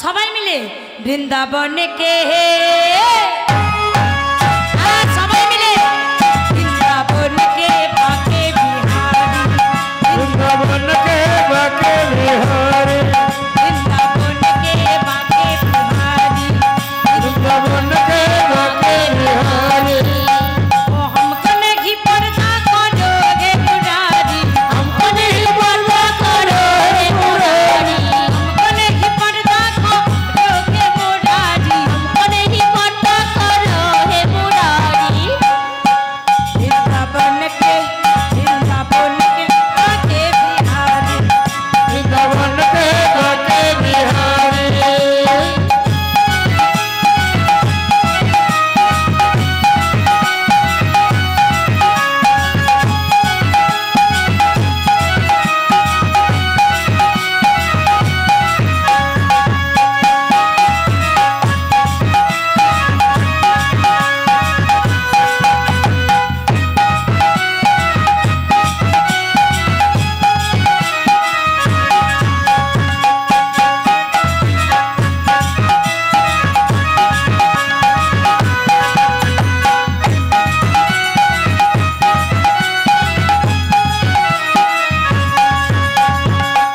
সবাই মিলে বৃন্দাবন কে সবাই মিলে বৃন্দাবন কে বাঁকে বিহারি বৃন্দাবন কে বাঁকে বিহারি বৃন্দাবন কে বাঁকে বিহারি বৃন্দাবন কে বাঁকে বিহারি ओ हमको नहीं पर्दा करो हे मुरारी हमको नहीं पर्दा करो हे मुरारी हमको नहीं पर्दा करो हे मुरारी हमको नहीं पर्दा करो हे मुरारी वृंदावन के बांके बिहारी वृंदावन के बाँके बिहारी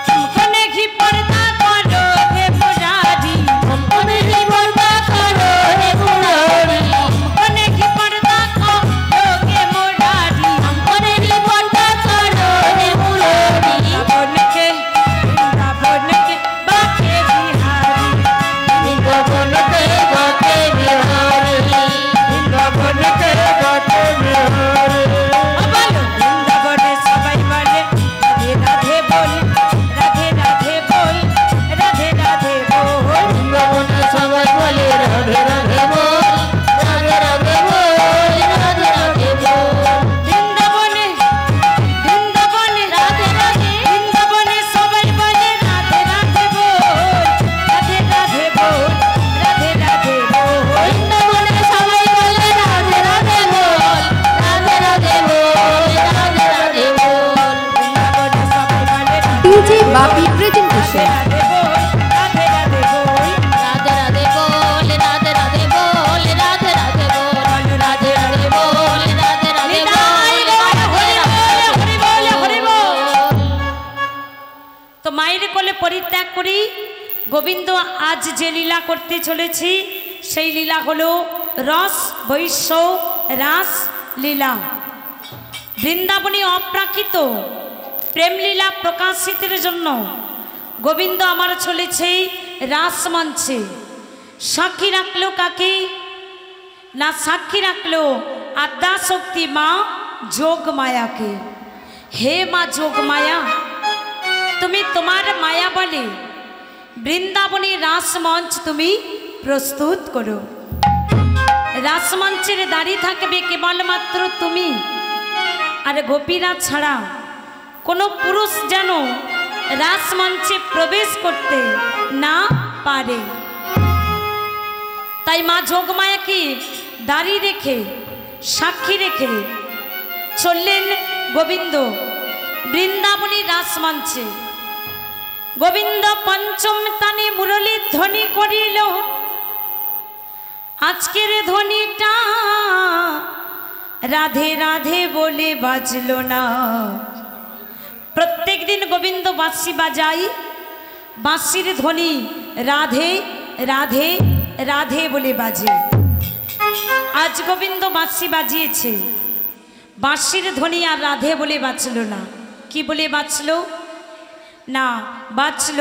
हमको नहीं पर्दा करो हे मुरारी हमको नहीं पर्दा करो हे मुरारी हमको नहीं पर्दा करो हे मुरारी हमको नहीं पर्दा करो हे मुरारी वृंदावन के बांके बिहारी वृंदावन के बाँके बिहारी वृंदावन के बाँके बिहारी বৃন্দাবনে সবাই বলে রাধে রাধে বল রাধে রাধে বল রাধে রাধে বল वृंदावन सबाई बोले राधे राधे बोल राधे राधे बोल राधे राधे बोल বৃন্দাবনে রাধে রাধে বৃন্দাবনে সবাই বলে রাধে রাধে বল রাধে রাধে বল রাধে রাধে বল বৃন্দাবনে সবাই বলে রাধে রাধে বল রাধে রাধে বল রাধে রাধে বল বৃন্দাবনে সবাই বলে ডিজে বাপি প্রেজেন্টেশন রাধে বল রাধে রাধে বল রাধে রাধে বল রাধে রাধে বল রাধে রাধে বল রাধে রাধে বল রাধে রাধে বল হরি বল তো মায়ের কোলে পরিত্যাগ করি গোবিন্দ আজ যে লীলা করতে চলেছি সেই লীলা হলো রস বৈশ্য রাস লীলা বৃন্দাবনী অপ্রাকৃত প্রেম লীলা প্রকাশিতের জন্য গোবিন্দ আমার চলেছে রাস মঞ্চে সাক্ষী রাখলো কাকে না সাক্ষী রাখলো আদ্যাশক্তি মা যোগ মায়াকে হে মা যোগ মায়া তুমি তোমার মায়া বলে বৃন্দাবনী রাসমঞ্চ তুমি প্রস্তুত করো রাসমঞ্চের দাঁড়িয়ে থাকবে কেবলমাত্র তুমি আর গোপীরা ছাড়া কোনো পুরুষ যেন রাসমঞ্চে প্রবেশ করতে না পারে তাই মা যোগমায়াকে দাঁড়িয়ে রেখে সাক্ষী রেখে চললেন গোবিন্দ বৃন্দাবনী রাসমঞ্চে গোবিন্দ পঞ্চম তানে মুরলী ধ্বনি করিল আজকের ধ্বনিটা রাধে রাধে বলে বাজলো না প্রত্যেক দিন গোবিন্দ বাঁশি বাজাই বাঁশির ধ্বনি রাধে রাধে রাধে বলে বাজে আজ গোবিন্দ বাঁশি বাজিয়েছে বাঁশির ধ্বনি আর রাধে বলে বাঁচল না কি বলে বাঁচল না বাঁচল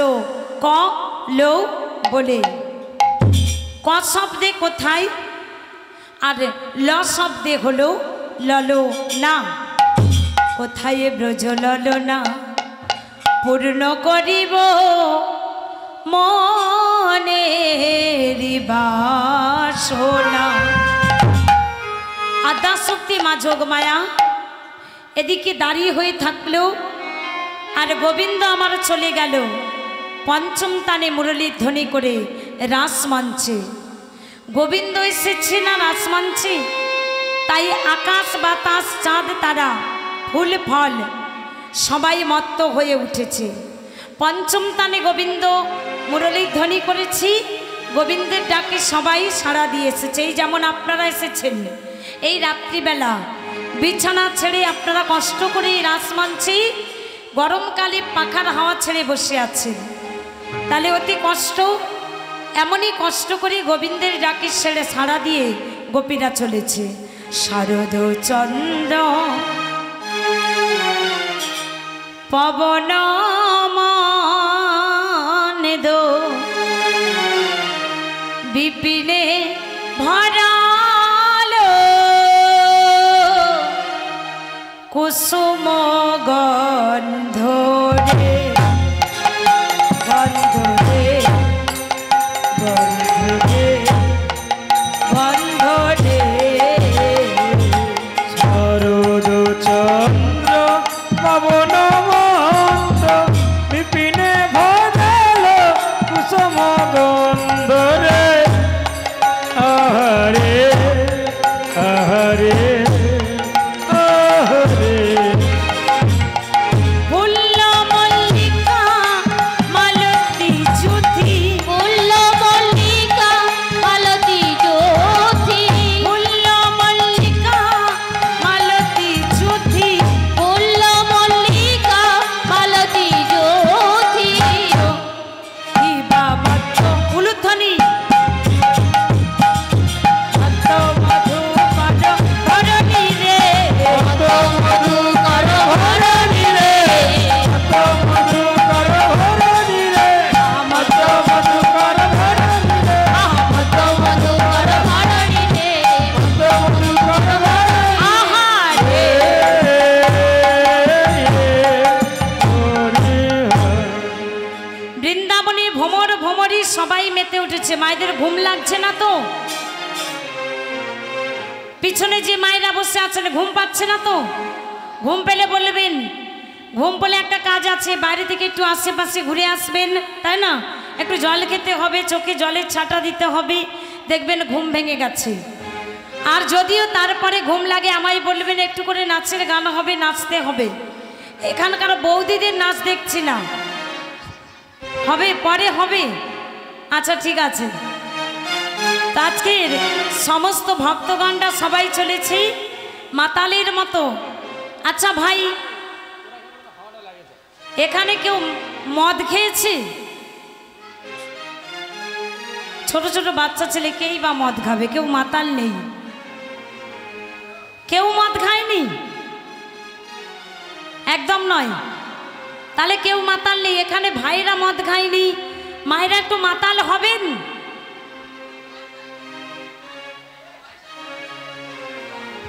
ক লো বলে ক শব্দে কোথায় আর ল শব্দে হলো ললো না কোথায় ব্রজ ললো না পূর্ণ করিব মনের বাসনা আদ্যাশক্তি মা যোগমায়া এদিকে দাঁড়িয়ে হয়ে থাকলো আর গোবিন্দ আমার চলে গেল পঞ্চম তানে মুরলীর ধ্বনি করে রাসমঞ্চে গোবিন্দ এসেছে না রাসমঞ্চে তাই আকাশ বাতাস চাঁদ তারা ফুল ফল সবাই মত্ত হয়ে উঠেছে পঞ্চম তানে গোবিন্দ মুরলীর ধ্বনি করেছি, গোবিন্দের ডাকে সবাই সাড়া দিয়ে এসেছে। এই যেমন আপনারা এসেছেন এই রাত্রিবেলা বিছানা ছেড়ে আপনারা কষ্ট করে এই রাস মঞ্চে গরমকালে পাখার হাওয়া ছেড়ে বসে আছেন, তাহলে অতি কষ্ট, এমনই কষ্ট করে গোবিন্দের ডাকে ছেড়ে সাড়া দিয়ে গোপীরা চলেছে। শারদ চন্দ্র পবন দো বিপিনে ভরালো কুসুম গন্ধ রে গন্ধ রে গন্ধ রে গন্ধ রে শারদ চন্দ্র পবন মন্দ বিপিনে ভরালো কুসুম গন্ধ রে আহারে আহারে আহারে ফুল্ল মল্লিকা মালতী জ্যোতি ফুল্ল মল্লিকা মালতী জ্যোতি ফুল্ল মল্লিকা মালতী জ্যোতি ফুল্ল মল্লিকা মালতী জ্যোতি কি বাবা তো ফুলধ্বনি অত মধু পাদ ধরণী রে কত মধুকর ভরণী রে কত মধুকর ভরণী রে কত মধুকর ভরণী রে মত মধুকর ভরণী রে কত মধুকর ভরণী আহারে বৃন্দাবনে ভ্রমর ভ্রমরী সবাই মেতে উঠেছে। মায়েদের ঘুম লাগছে না তো? পিছনে যে মায়েরা বসে আছেন ঘুম পাচ্ছে না তো? ঘুম পেলে বলবেন, ঘুম পেলে একটা কাজ আছে, বাইরে থেকে একটু আশেপাশে ঘুরে আসবেন, তাই না? একটু জল খেতে হবে, চোখে জলের ছাটা দিতে হবে, দেখবেন ঘুম ভেঙে গেছে। আর যদিও তারপরে ঘুম লাগে আমায় বলবেন একটু করে নাচের গান হবে, নাচতে হবে। এখানকার বৌদিদের নাচ দেখছি না, হবে পরে হবে। আচ্ছা ঠিক আছে, তো আজকের সমস্ত ভক্তগণরা সবাই চলেছে মাতালের মতো। আচ্ছা ভাই, এখানে কেউ মদ খেয়েছে? ছোট ছোট বাচ্চা ছেলে কেই বা মদ খাবে, কেউ মাতাল নেই, কেউ মদ খায়নি, একদম নয়। তাহলে কেউ মাতাল নেই, এখানে ভাইরা মদ খায়নি, মায়েরা একটু মাতাল হবেন?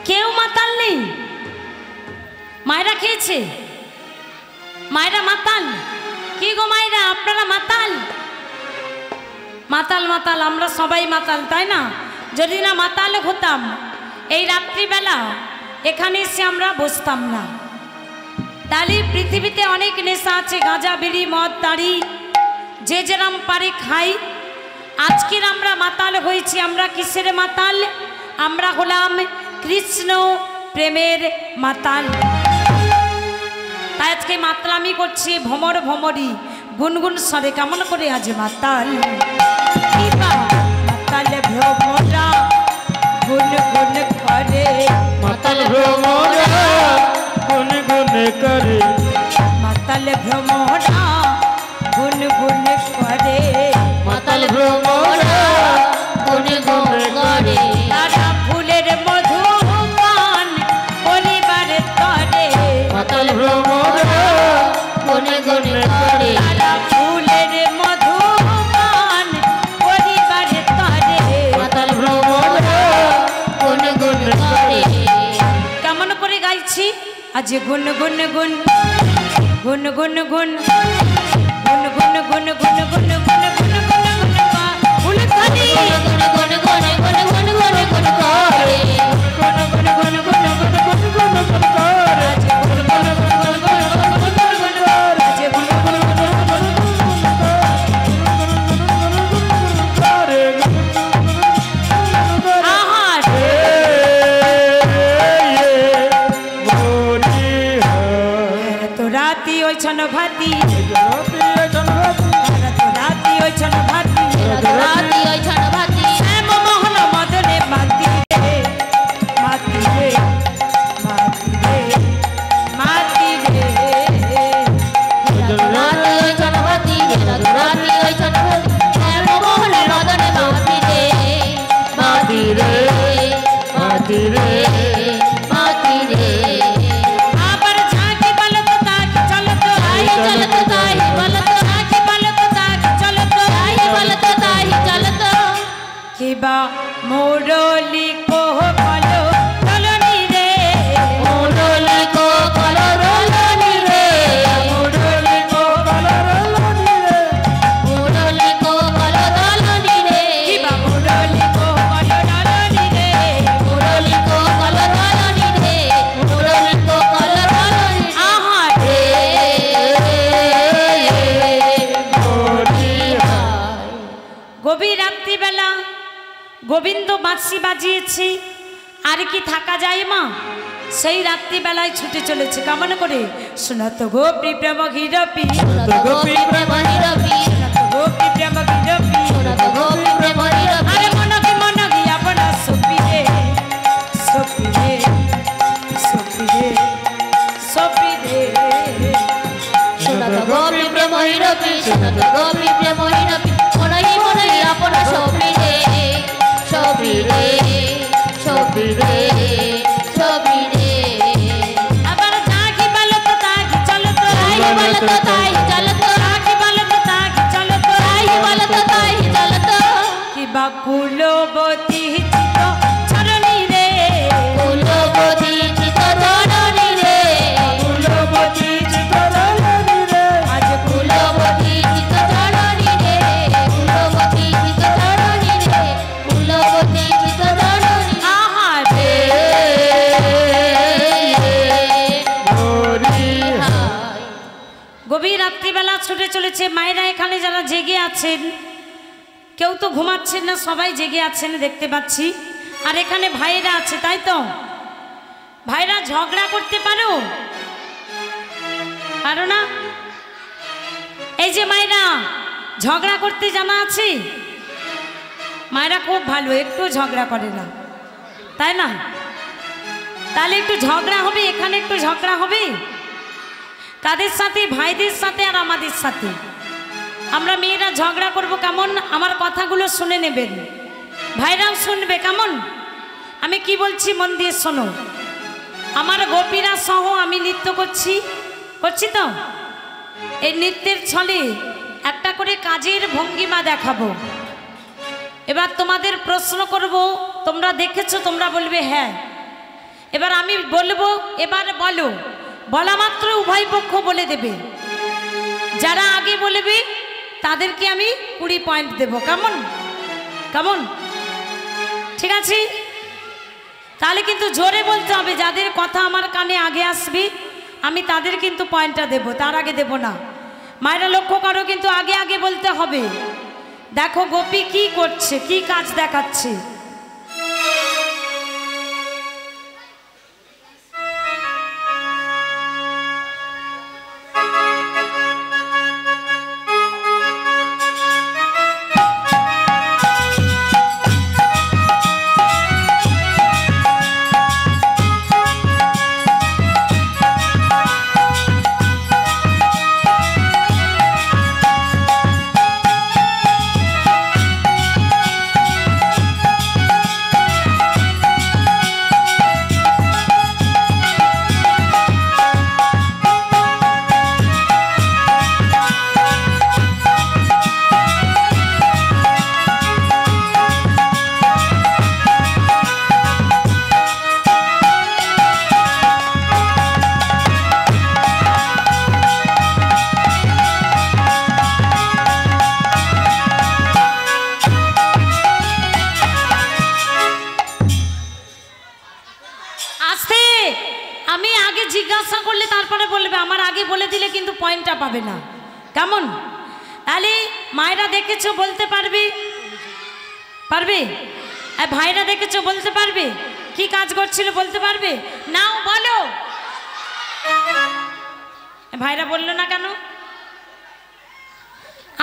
কেউ মাতাল নেই, মায়েরা খেয়েছে, মায়েরা মাতাল। কি গো মায়েরা, আপনারা মাতাল? মাতাল মাতাল, আমরা সবাই মাতাল, তাই না? যদি না মাতাল হতাম এই রাত্রিবেলা এখানে এসে আমরা বসতাম না। তাহলে পৃথিবীতে অনেক নেশা আছে, গাঁজা বিড়ি মদ তাড়ি যে যেরাম পারে খাই। আজকের আমরা মাতাল হয়েছি, আমরা কিসের মাতাল? আমরা হলাম কৃষ্ণ প্রেমের মাতাল। তাই আজকে মাতলামি করছি, ভ্রমর ভ্রমরী গুনগুন স্বরে কেমন করে আজ মাতাল। মাতাল ভ্রমরা গুন গুন করে, মাতাল ভ্রমরা গুন গুন করে, মাতাল ভ্রমরা গুন গুন করে, মাতাল ভ্রমরা গুন গুন করে, তারা ফুলের মধু পান করিবার তরে, মাতাল ভ্রমরা গুন গুন করে, তারা ফুলের মধু পান করিবার তরে। মাতাল ভ্রমরা গুন গুন করে। কেমন করে গাইছি আজ? গুন গুন গুন গুন গুন গুন গুন গুন গুন গুন গুন গুন গুন গুন গুন ফুলধ্বনি গুন গুন গুন গুন গুন গুন গুন করে, গুন গুন গুন গুন গুন গুন গুন গুন করে, গুন গুন গুন গুন গুন গুন গুন গুন করে, আজ গুন গুন গুন গুন গুন আহারে তো রাতি ওই ছন ভাতি, তো রাতি ওই ছন ভাতি, কিবা মুরলি কোহ বলো দলনি রে মুরলি কো কলরলনি রে মুরলি কো কলরলনি রে মুরলি কো কলরলনি রে কিবা মুরলি কোহ বলো দলনি রে মুরলি কো কলরলনি রে মুরলি কো কলরলনি আহা রে গভীর রাত্রিবেলা গোবিন্দ বাঁশি বাজিয়েছে, আর কি থাকা যায় মা? সেই রাত্রিবেলায় ছুটে চলেছে কেমন করে? শোনাত গোপী প্রেম গিরপি গোপী প্রেম হিরপি গোপী প্রেম গিরপি শোনাত গোপী প্রেম হিরপি আরে মনকি আপনা সপি রে সপি রে সপি রে সপি রে শোনাত গোপী প্রেম হিরপি শোনাত গোপী প্রেম হিরপি মনই আপন সপি রে সপি রে সপি রে সপি রে আবার তাকি বলো তো তাকি চলো তো তাই বল তো তাই চল তো তাকি বলো তো তাকি চলো তো তাই বল তো তাই চল তো কিবা কুলবতী চিত চরণী রে কুলবতী চিত জননী রে কুলবতী চিতরলনি রে আজ কুলবতী চিত জননী রে কুলবতী চিত জননী রে কুলবতী চিত জননী আহা রে মোরি গভীর রাত্রিবেলা ছুটে চলেছে। মায়েরা এখানে যারা জেগে আছেন, কেউ তো ঘুমাচ্ছেন না, সবাই জেগে আছেন দেখতে পাচ্ছি। আর এখানে ভাইরা আছে, তাই তো? ভাইরা ঝগড়া করতে পারো? পারো না? এই যে মায়েরা ঝগড়া করতে জানা আছে? মায়েরা খুব ভালো, একটু ঝগড়া করে না, তাই না? তাহলে একটু ঝগড়া হবে, এখানে একটু ঝগড়া হবে। কাদের সাথে? ভাইদের সাথে আর আমাদের সাথে। আমরা মেয়েরা ঝগড়া করব কেমন? আমার কথাগুলো শুনে নেবেন, ভাইরাও শুনবে কেমন। আমি কি বলছি মন দিয়ে শোনো। আমার গোপীরা সহ আমি নৃত্য করছি তো। এই নৃত্যের ছলে একটা করে কাজের ভঙ্গিমা দেখাবো। এবার তোমাদের প্রশ্ন করব, তোমরা দেখেছো, তোমরা বলবে হ্যাঁ। এবার আমি বলবো, এবার বলো, বলা মাত্র উভয় পক্ষ বলে দেবে। যারা আগে বলবে তাদেরকে আমি 20 পয়েন্ট দেব। কেমন কেমন? ঠিক আছে? তাহলে কিন্তু জোরে বলতে হবে। যাদের কথা আমার কানে আগে আসবে আমি তাদের কিন্তু পয়েন্টটা দেব, তার আগে দেব না। মায়েরা লক্ষ্য করো, কিন্তু আগে আগে বলতে হবে। দেখো গোপী কি করছে, কি কাজ দেখাচ্ছে। আমি আগে জিজ্ঞাসা করলে তারপরে বলবে, আমার আগে বলে দিলে কিন্তু পয়েন্টটা পাবে না। কেমন? তাহলে মায়েরা দেখেছো বলতে পারবে? পারবে? আর ভাইরা দেখেছো বলতে পারবে? কি কাজ করছিল বলতে পারবে? নাও বলো। ভাইরা বললো না কেন?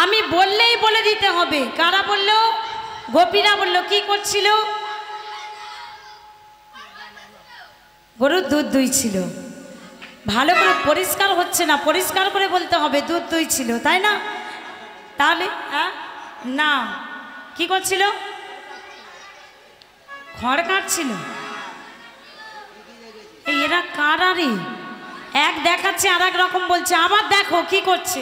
আমি বললেই বলে দিতে হবে। কারা বললো? গোপীরা বললো। কি করছিল? গরুর দুধ দুইছিল। ভালো করে পরিষ্কার হচ্ছে না, পরিষ্কার করে বলতে হবে দুধ দুইছিল, তাই না? তাহলে না, কি করছিল? খড় কাটছিল। এরা কারারি এক দেখাচ্ছে আর এক রকম বলছে। আবার দেখো কি করছে।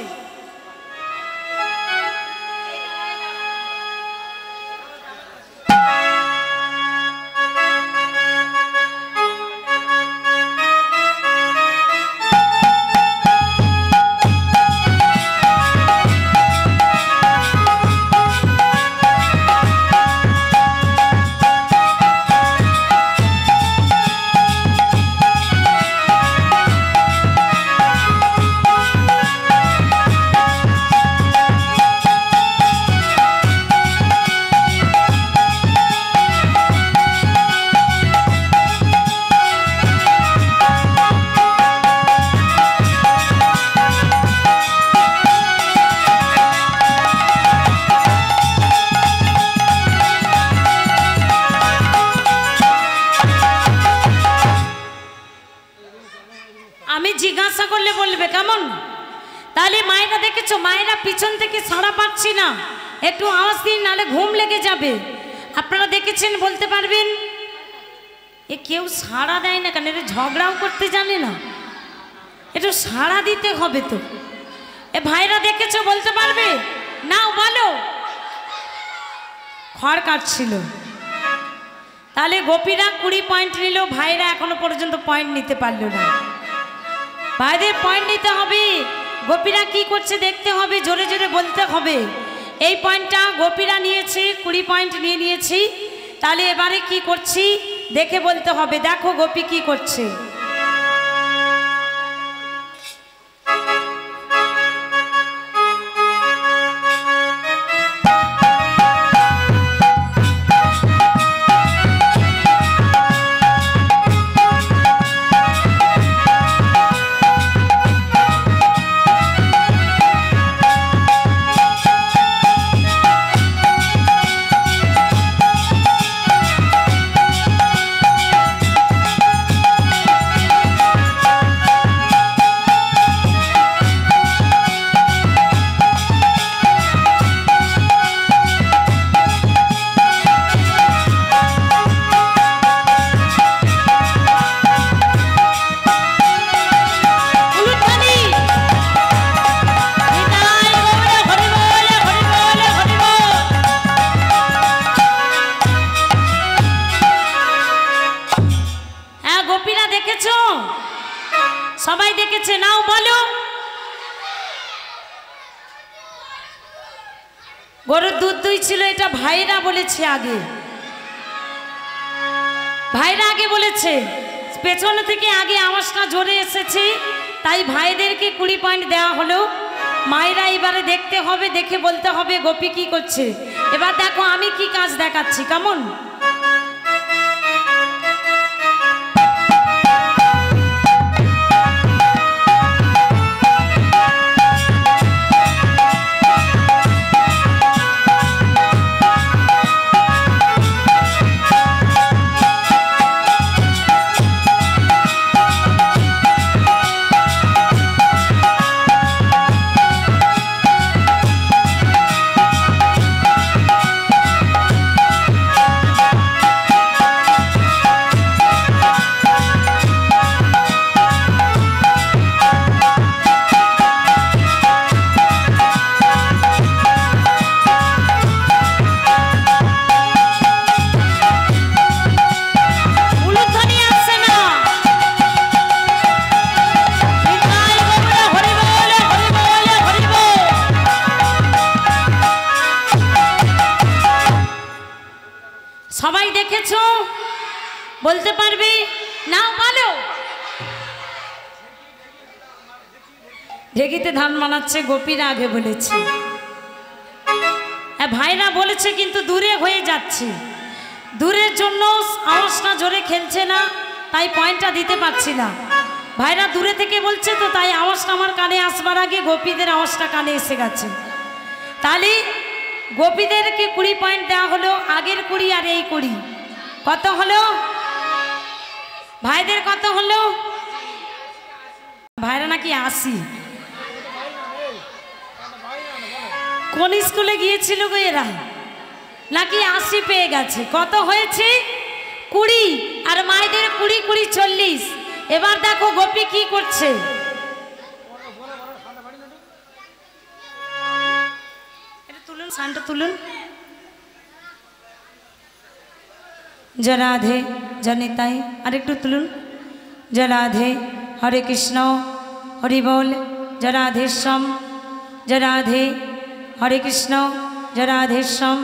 দেখেছো মায়েরা পিছন থেকে সাড়া পাচ্ছি না, একটু আওয়াজ দিন নাহলে ঘুম লেগে যাবে। আপনারা দেখেছেন, বলতে পারবেন? এ কেউ সাড়া দেয় না কেন? এটা ঝগড়াও করতে জানে না, একটু সাড়া দিতে হবে তো। এ ভাইরা দেখেছো, বলতে পারবে? নাও বলো। খড় কাটছিল, তাহলে গোপীরা 20 পয়েন্ট নিল, ভাইরা এখনো পর্যন্ত পয়েন্ট নিতে পারলো না। ভাইদের পয়েন্ট নিতে হবে, গোপীরা কি করছে দেখতে হবে, জোরে জোরে বলতে হবে। এই পয়েন্টটা গোপীরা নিয়েছে, 20 পয়েন্ট নিয়ে নিয়েছি, তাহলে এবারে কি করছি দেখে বলতে হবে। দেখো গোপী কি করছে। সবাই দেখেছে, নাও বলো। গরুর দুধ দুই ছিল, এটা ভাইরা বলেছে আগে, ভাইরা আগে বলেছে, পেছন থেকে আগে আওয়াজটা জোরে এসেছে, তাই ভাইদেরকে 20 পয়েন্ট দেওয়া হলো। মায়েরা এবারে দেখতে হবে, দেখে বলতে হবে গোপী কি করছে। এবার দেখো আমি কি কাজ দেখাচ্ছি, কেমন? সবাই দেখেছো, বলতে পারবে? নাও বলো। ঢেকিতে ধান বানাচ্ছে, গোপীরা আগে বলেছে। হ্যাঁ ভাইরা বলেছে, কিন্তু দূরে হয়ে যাচ্ছে, দূরের জন্য আওয়াজটা জোরে খেলছে না, তাই পয়েন্টটা দিতে পারছি না। ভাইরা দূরে থেকে বলছে তো, তাই আওয়াজটা আমার কানে আসবার আগে গোপীদের আওয়াজটা কানে এসে গেছে। তাহলে গোপীদেরকে 20 পয়েন্ট দেওয়া হলো, আগের 20 আর এই 20 কত হলো? ভাইদের কত হলো? ভাইরা নাকি 80। কোন স্কুলে গিয়েছিল গো এরা? নাকি 80 পেয়ে গেছে। কত হয়েছে? 20, আর মায়েদের 20 20 40। এবার দেখো গোপী কি করছে। সানটা তুলুন। জরাধে জনিতাই, আরেকটু তুলুন। জরাধে, হরে কৃষ্ণ, হরি বল, জরাধেশ্বম, জরাধে, হরে কৃষ্ণ, জরাধেশ্বম।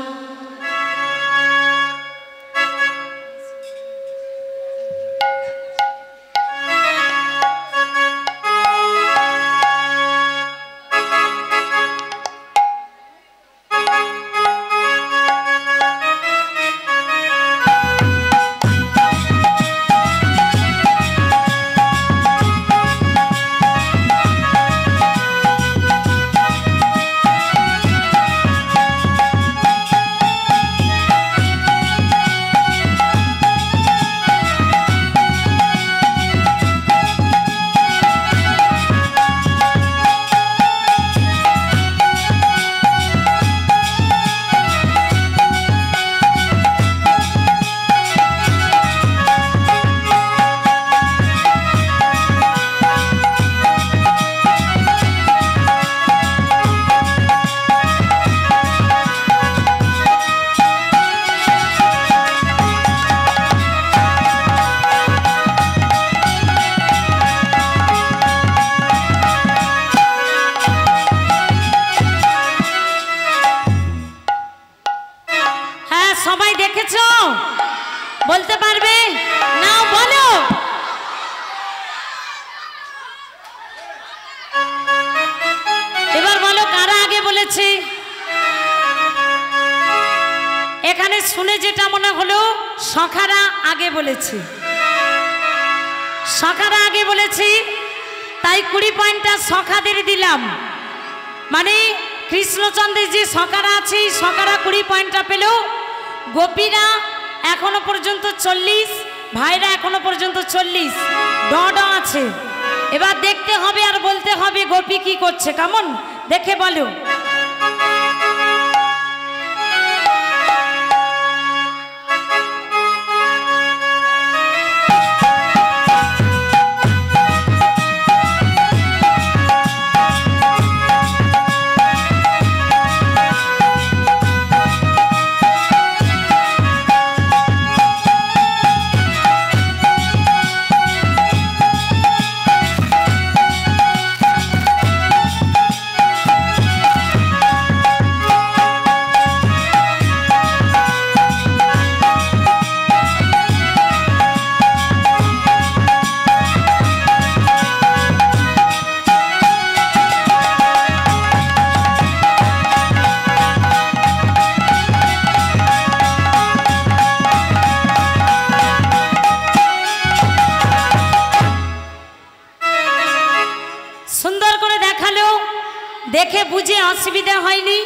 সবাই দেখেছো? বলতে পারবে? নাও বলো। এবার বলো কারা আগে বলেছে? এখানে শুনে যেটা মনে হলো সখারা আগে বলেছে। সখারা আগে বলেছি, তাই 20 পয়েন্টটা সখাদের দিলাম। মানে কৃষ্ণচন্দ্রের যে সখারা আছে সখারা 20 পয়েন্টটা পেল। গোপীরা এখনো পর্যন্ত 40, ভাইরা এখনো পর্যন্ত 40, ড আছে। এবার দেখতে হবে আর বলতে হবে গোপী কি করছে। কেমন দেখে বলো। দেখে বুঝে অসুবিধা হয়নি?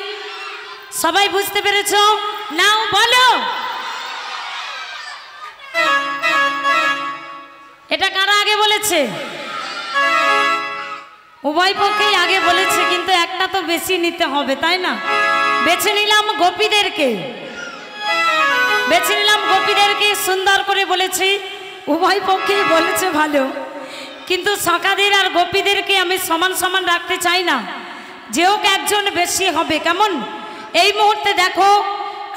সবাই বুঝতে পেরেছো? নাও বলো। এটা কারা আগে বলেছে? উভয় পক্ষেই আগে বলেছে, কিন্তু একটা তো বেশি নিতে হবে, তাই না? বেছে নিলাম গোপীদেরকে, বেছে নিলাম গোপীদেরকে। সুন্দর করে বলেছি, উভয় পক্ষেই বলেছে ভালো, কিন্তু সখাদের আর গোপীদেরকে আমি সমান সমান রাখতে চাই না। যেও একজন বেশি হবে। কেমন? এই মুহূর্তে দেখো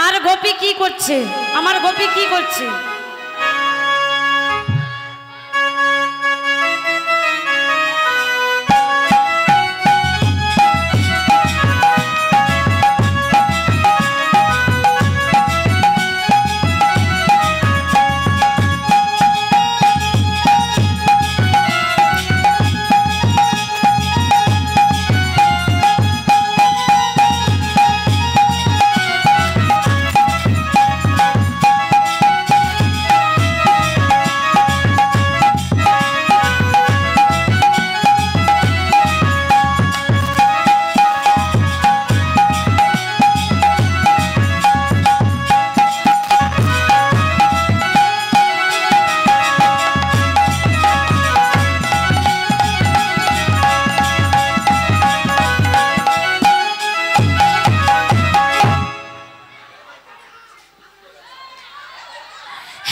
আর গোপী কি করছে, আমার গোপী কি করছে।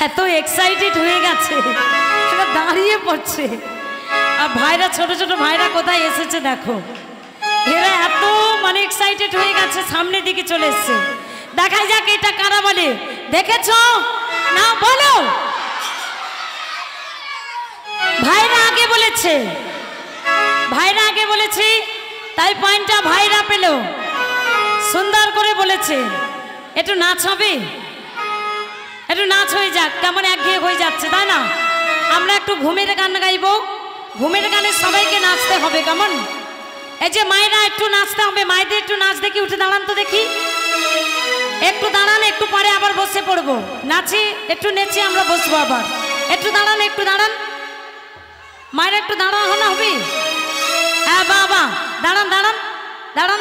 এত এক্সাইটেড হয়ে গেছে, দাঁড়িয়ে পড়ছে। আর ভাইরা, ছোট ছোট ভাইরা কোথায় এসেছে দেখো, এরা এত মানে এক্সাইটেড হয়ে গেছে, সামনের দিকে চলে এসছে। দেখাই যাক এটা কারা বলে। দেখেছো? না বলো। ভাইরা আগে বলেছে, ভাইরা আগে বলেছে, তাই পয়েন্টটা ভাইরা পেল। সুন্দর করে বলেছে। একটু নাচ হবে, একটু নাচ হয়ে যাক, কেমন একঘেয়ে হয়ে যাচ্ছে, তাই না? আমরা একটু ঘুমের গান গাইবো, ঘুমের গানে সবাইকে নাচতে হবে। কেমন? এই যে মায়েরা একটু নাচতে হবে, মায়েদের একটু নাচ দেখি, উঠে দাঁড়ান তো দেখি, একটু দাঁড়ান, একটু পরে আবার বসে পড়বো। নাচি, একটু নেচে আমরা বসবো আবার। একটু দাঁড়ান, একটু দাঁড়ান, মায়েরা একটু দাঁড়ানো হবে। হ্যাঁ বাবা, দাঁড়ান দাঁড়ান দাঁড়ান,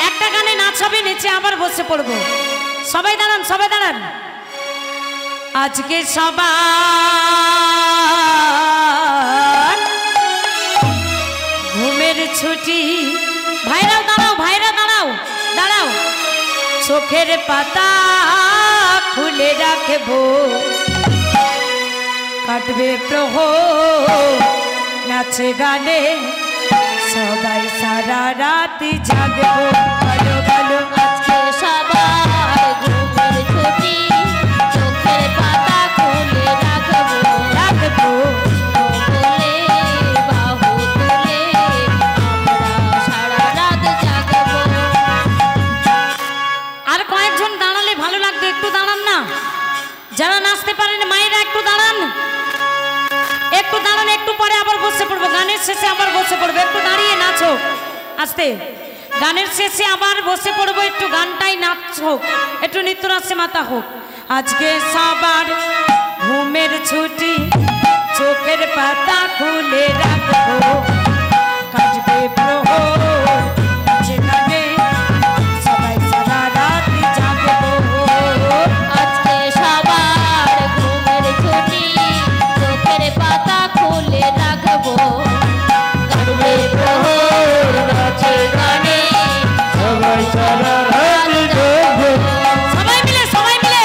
একটা গানে নাচ হবে, নেচে আবার বসে পড়বো। সবাই দাঁড়ান, সবাই দাঁড়ান। আজকে সবার ঘুমের ছুটি। ভাইরাও দাঁড়াও, ভাইরা দাঁড়াও, দাঁড়াও। চোখের পাতা খুলে রাখবো, কাটবে প্রহর নাচে গানে, সবাই সারা রাতি জাগবো। ভালো ভালো আজকে সবার ঘুমের ছুটি, চোখের পাতা খুলে রাখবো, রাখবো বলে বাহু তুলে আমরা সারা রাত জাগবো। আর কয়েক একজন দাঁড়ালে ভালো লাগতো, একটু দাঁড়ান না। যারা নাচতে পারেন মায়েরা একটু দাঁড়ান, একটু দাঁড়ান, একটু পরে আবার বসে পড়বো, গানের শেষে আবার বসে পড়বো, একটু দাঁড়িয়ে নাচো আস্তে। গানের শেষে আবার বসে পড়বো, একটু গানটাই নাচ হোক, একটু নৃত্য নাচে মাথা হোক। আজকে সবার ঘুমের ছুটি, চোখের পাতা খুলে রাখবো, কাটবে প্রহর যেখানে সবাই সারা রাত জাগবো। আজকে সবার ঘুমের ছুটি, চোখের পাতা খুলে রাখবো, কাটবে প্রহর নাচে গানে সবাই সারা রাত জাগবো। সবাই মিলে, সবাই মিলে।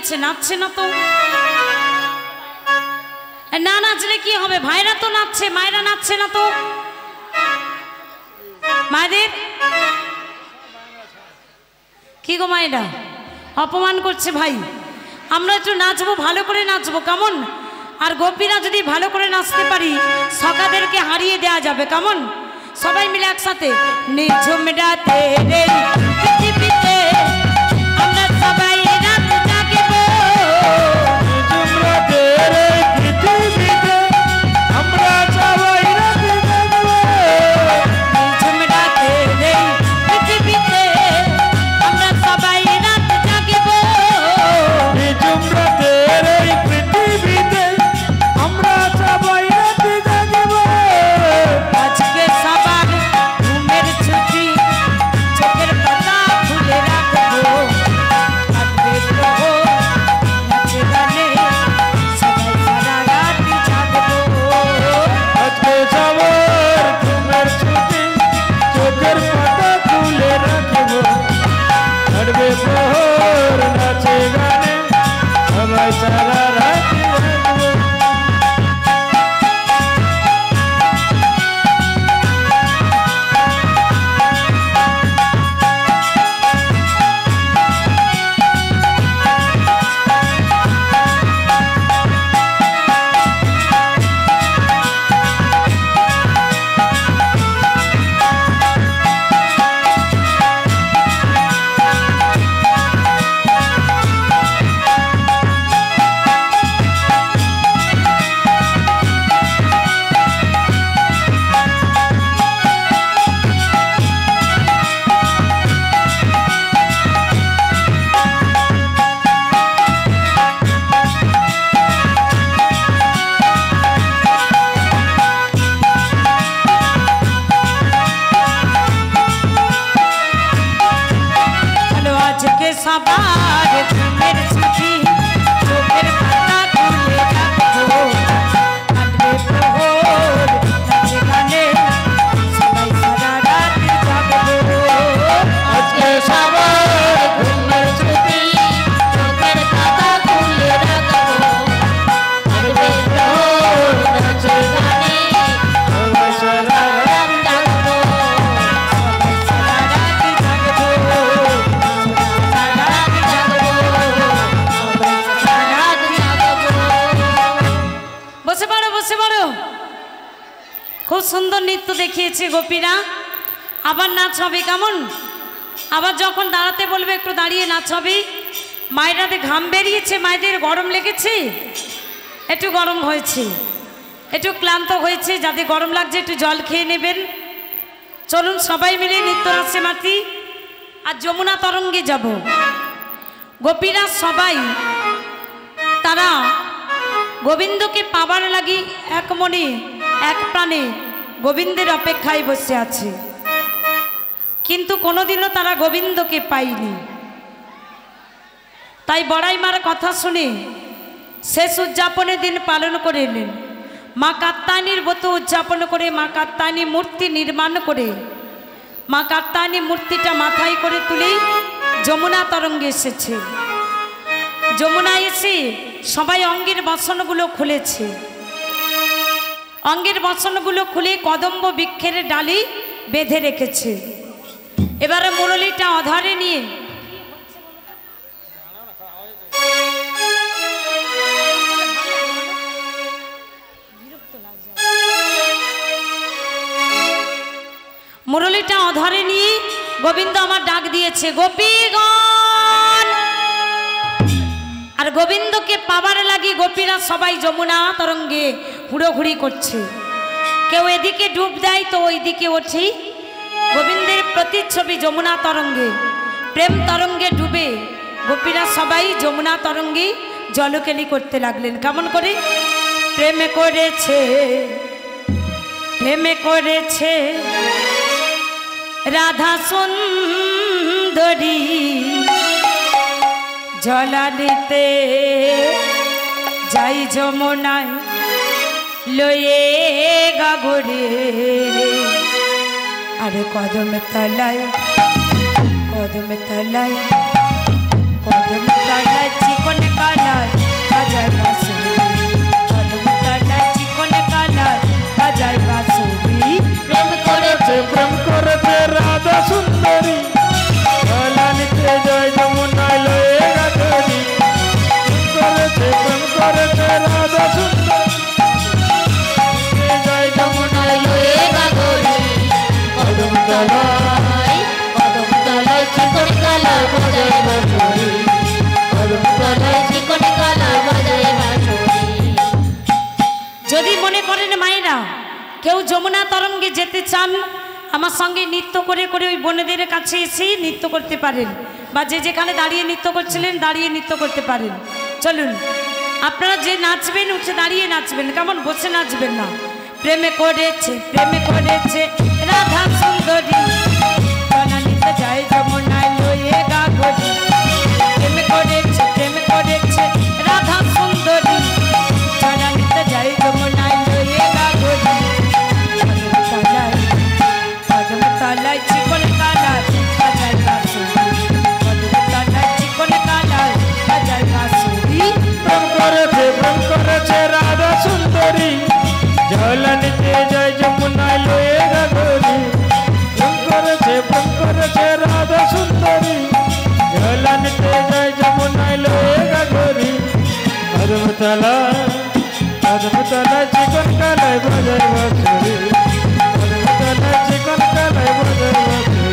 নাচছে, নাচছে না তো? না নাচলে কি হবে? ভাইরা তো নাচছে, মায়েরা নাচছে না তো? মায়েদের কি গো মায়েরা অপমান করছে ভাই। আমরা একটু নাচবো, ভালো করে নাচবো কেমন? আর গোপীরা যদি ভালো করে নাচতে পারি সকাদেরকে হারিয়ে দেওয়া যাবে কেমন? সবাই মিলে একসাথে নিঝুম রাতে রে পৃথিবীতে আমরা সবাই রাত জাগবো, নিঝুম রাতে রে পৃথিবীতে আমরা সবাই রাত জাগবো, নিঝুম রাতে রে পৃথিবীতে আমরা সবাই রাত জাগবো, নিঝুম রাতে রে পৃথিবীতে আমরা সবাই রাত জাগবো। আজকে সবার ঘুমের ছুটি, চোখের পাতা সবার ঘুমের ছুটি চোখের পাতা খুলে রাখবো কাটবে প্রহর নাচে গানে সবাই সারা রাত জাগবো আজকে সবার ঘুমের ছুটি চোখের পাতা খুলে রাখবো কাটবে প্রহর নাচে গানে সবাই সারা রাত জাগবো সারা রাত জাগবো সারা রাত জাগবো সবাই সারা রাত জাগবো। বসে পড়ো বসে পড়ো। খুব সুন্দর নৃত্য দেখিয়েছে গোপীরা। আবার নাচ হবে কেমন? আবার যখন দাঁড়াতে বলবে একটু দাঁড়িয়ে নাচ হবে। মায়েরাতে ঘাম বেরিয়েছে, মায়েদের গরম লেগেছে, একটু গরম হয়েছে, একটু ক্লান্ত হয়েছে, যাদের গরম লাগছে একটু জল খেয়ে নেবেন। চলুন সবাই মিলে নৃত্য নাচে মাতি আর যমুনা তরঙ্গে যাব। গোপীরা সবাই তারা গোবিন্দকে পাবার লাগি এক মনে এক প্রাণে গোবিন্দের অপেক্ষায় বসে আছে, কিন্তু কোনোদিনও তারা গোবিন্দকে পায়নি। তাই বড়াই মার কথা শুনে শেষ উদযাপনের দিন পালন করে এলেন। মা কাত্যায়নীর ব্রত উদযাপন করে মা কাত্যায়নী মূর্তি নির্মাণ করে মা কাত্যায়নী মূর্তিটা মাথায় করে তুলেই যমুনা তরঙ্গে এসেছে। যমুনা এসে সবাই অঙ্গের বসনগুলো খুলেছে, অঙ্গের বসনগুলো খুলে কদম্ব বৃক্ষের ডালি বেঁধে রেখেছে। এবারে মুরলীটা অধারে নিয়ে মুরলীটা অধারে নিয়ে গোবিন্দ আমার ডাক দিয়েছে, গোপীগণ। আর গোবিন্দকে পাবার লাগি গোপীরা সবাই যমুনা তরঙ্গে হুড়োহুড়ি করছে। কেউ এদিকে ডুব দেয় তো ওইদিকে ওঠে। গোবিন্দের প্রতিচ্ছবি যমুনা তরঙ্গে, প্রেম তরঙ্গে ডুবে গোপীরা সবাই যমুনা তরঙ্গে জলকেলি করতে লাগলেন। কেমন করে? প্রেমে করেছে, প্রেমে করেছে রাধা সুন্দরী জলানিতে যাই যমুনায় লয়ে গাগরে। আরে কদমে তলায়, কদমে তলায়, কদমে তলায় চিকন কালার বাজায় বাঁশুরি, কদমে তলায় চিকন কালার বাজায় বাঁশুরি। প্রেম করেছে প্রেম করেছে রাধা সুন্দরী জলানিতে জয় যমুনায় লয়ে গাগরি। প্রেম করেছে রাধা সুন্দরী জয় যমুনায় লয়ে গাগরি। কদম তলায়, কদম তলায় চিকন কালার বাজায় বাঁশুরি, কদম তলায় চিকন কালার বাজায় বাঁশুরি। যদি মনে করেন মায়েরা কেউ যমুনা তরঙ্গে যেতে চান, আমার সঙ্গে নৃত্য করে করে ওই বোনেদের কাছে এসে নৃত্য করতে পারেন, বা যে যেখানে দাঁড়িয়ে নৃত্য করছিলেন দাঁড়িয়ে নৃত্য করতে পারেন। চলুন আপনারা যে নাচবেন উঠে দাঁড়িয়ে নাচবেন, কেমন বসে নাচবেন না। প্রেমে করেছে, প্রেমে করেছে রাধা সুন্দরী জলানিতে যায় যমুনায় লয়ে গাগরি। প্রেমে করেছে, প্রেমে করেছে রাধা সুন্দরী জলানিতে যায় যমুনায় লয়ে গাগরি। কদম তলায় চিকন কালার বাজায় বাঁশুরি, কদম তলায় চিকন কালার বাজায় বাঁশুরি। প্রেম করেছে রাধা সুন্দরী জলানিতে জয় যমুনায় লয়ে গাগরি। প্রেম করেছে রাধা সুন্দরী জলানিতে জয় যমুনায় লয়ে গাগরি। কদম তলায়, কদম তলায় চিকন কালায় বাজায় বাঁশুরি, কদম তলায় চিকন কালায় বাজায় বাঁশুরি।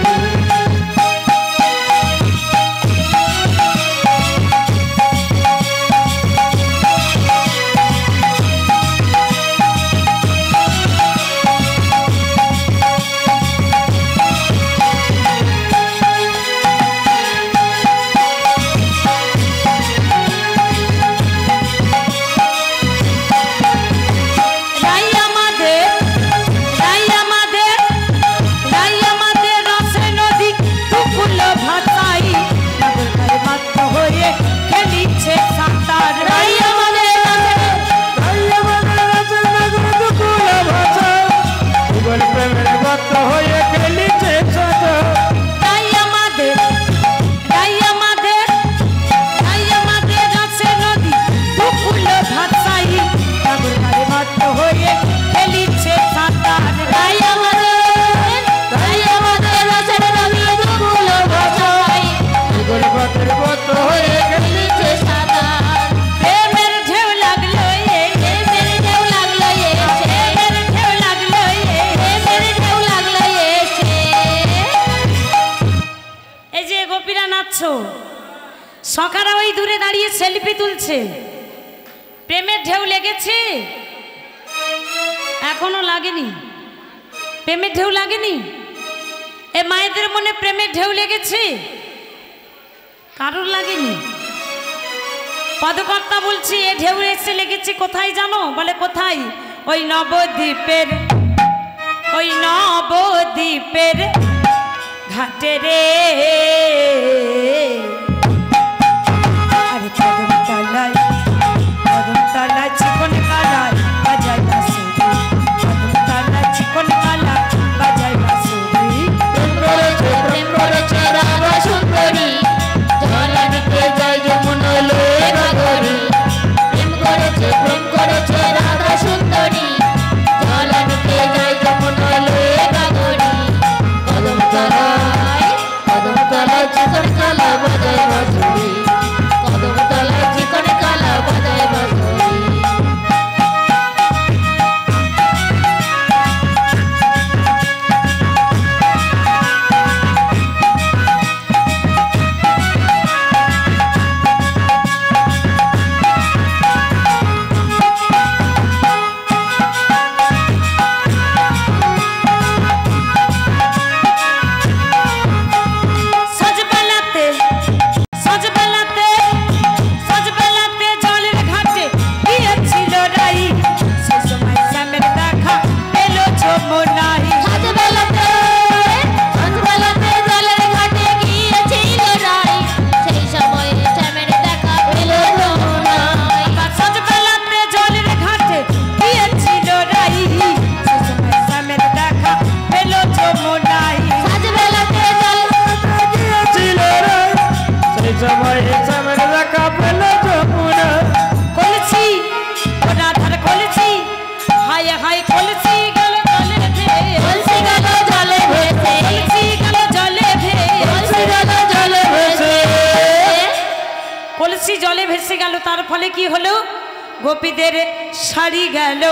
রাই আমাদের করছো? সখারা ওই দূরে দাঁড়িয়ে সেলফি তুলছে। প্রেমের ঢেউ লেগেছে? এখনো লাগেনি। প্রেমের ঢেউ লাগেনি? এ মায়েদের মনে প্রেমের ঢেউ লেগেছে? কারোর লাগেনি। পদকর্তা বলছি এ ঢেউ এসে লেগেছে কোথায় জানো? বলে কোথায়? ওই নবদ্বীপের, ওই নবদ্বীপের ঘাটে রে। আরে কদমতলায়, কদমতলায় চিকন কালায় বাজায় বাঁশুরি, কদমতলায় চিকন কালায় বাজায় বাঁশুরি। প্রেম করেছে রাধা সুন্দরী, জল আনিতে যায় যমুনা লয়ে গাগরি। প্রেম করেছে রাধা সুন্দরী, জল আনিতে যায় যমুনা লয়ে গাগরি। কদমতলায়, কদমতলায় চিকন কালা বাজায় বাঁশুরি, কদমতলায় চিকন কালা বাজায় বাঁশুরি। সজবেলাতে, সজবেলাতে, সজবেলাতে জলের ঘাটে গিয়েছিল রাই, সে সময় শ্যামের দেখা পেলো যমুনায়। সজবেলাতে, সজবেলাতে জলের ঘাটে গিয়েছিল রাই, সেই সময়ে শ্যামের দেখা পেল যমুনায়। সজবেলাতে জলের ঘাটে গিয়েছিল রাই, সে সময় শ্যামের দেখা পেলো যমুনায়। সজবেলাতে ছিল রে সেই সময় শ্যামের দেখা পেল যমুনা। কলছি ও রাধার কলছি, হায় হায় কলছি গেল জলে ভেসে, কলসি গেল জলে ভেসে, কলছি গেল জলে কলসি ভেসে, গেল জলে ভেসে। কলসি জলে ভেসে গেল। তার ফলে কি হলো? গোপীদের শাড়ি গেল,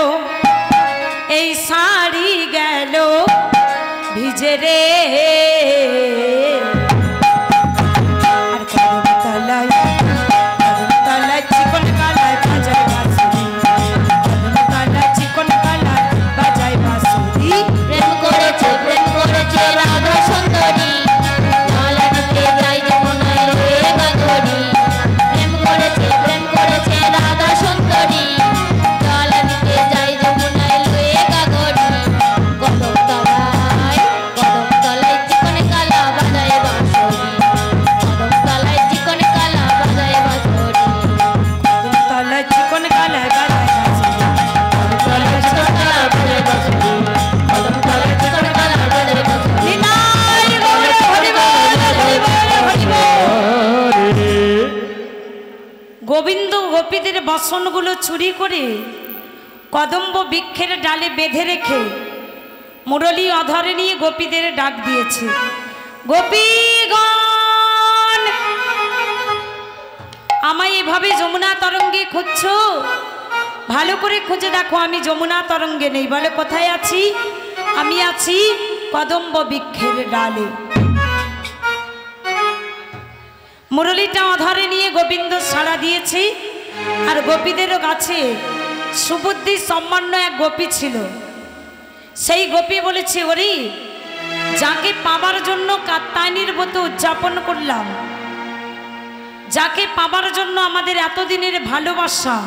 এই শাড়ি গেল ভিজে রে। আর কদমতলায়, কদমতলায় চিকন কালায় বাজায় বাঁশুরি, কদমতলায় চিকন কালায় বাজায় বাঁশুরি। প্রেম করেছে রাধা সুন্দরী, জল আনিতে যায় যমুনায় লয়ে গাগরি। প্রেম করেছে রাধা সুন্দরী, জল আনিতে যায় যমুনায় লয়ে গাগরি। কদমতলায়, কদমতলায় চিকন কালা বাজায় বাঁশুরি, কদমতলায় চিকন কালা বাজায় বাঁশুরি। কদমতলায় চিকন কালায় বাজায় বাঁশুরি, কদমতলায় চিকন কালা বাজায় বাঁশুরি, কদমতলায় চিকন কালা বাজায় বাঁশুরি। নিতাই গৌর হরি বল, হরি বল, হরি বল। গোবিন্দ গোপীদের বাসনগুলো চুরি করে কদম্ব বৃক্ষের ডালে বেঁধে রেখে মুরলী অধরে নিয়ে গোপীদের ডাক দিয়েছে। গোপীগণ, আমায় এভাবে যমুনা তরঙ্গে খুঁজছো? ভালো করে খুঁজে দেখো, আমি যমুনা তরঙ্গে নেই। বলে কোথায় আছি? আমি আছি কদম্ব বৃক্ষের ডালে। মুরলীটা অধরে নিয়ে গোবিন্দ সাড়া দিয়েছে। আর গোপীদেরও কাছে সুবুদ্ধি সম্পন্ন এক গোপী ছিল। সেই গোপী বলেছে, ওরে যাকে পাবার জন্য কাত্যায়নীর ব্রত উদযাপন করলাম, যাকে পাবার জন্য আমাদের এতদিনের ভালোবাসা,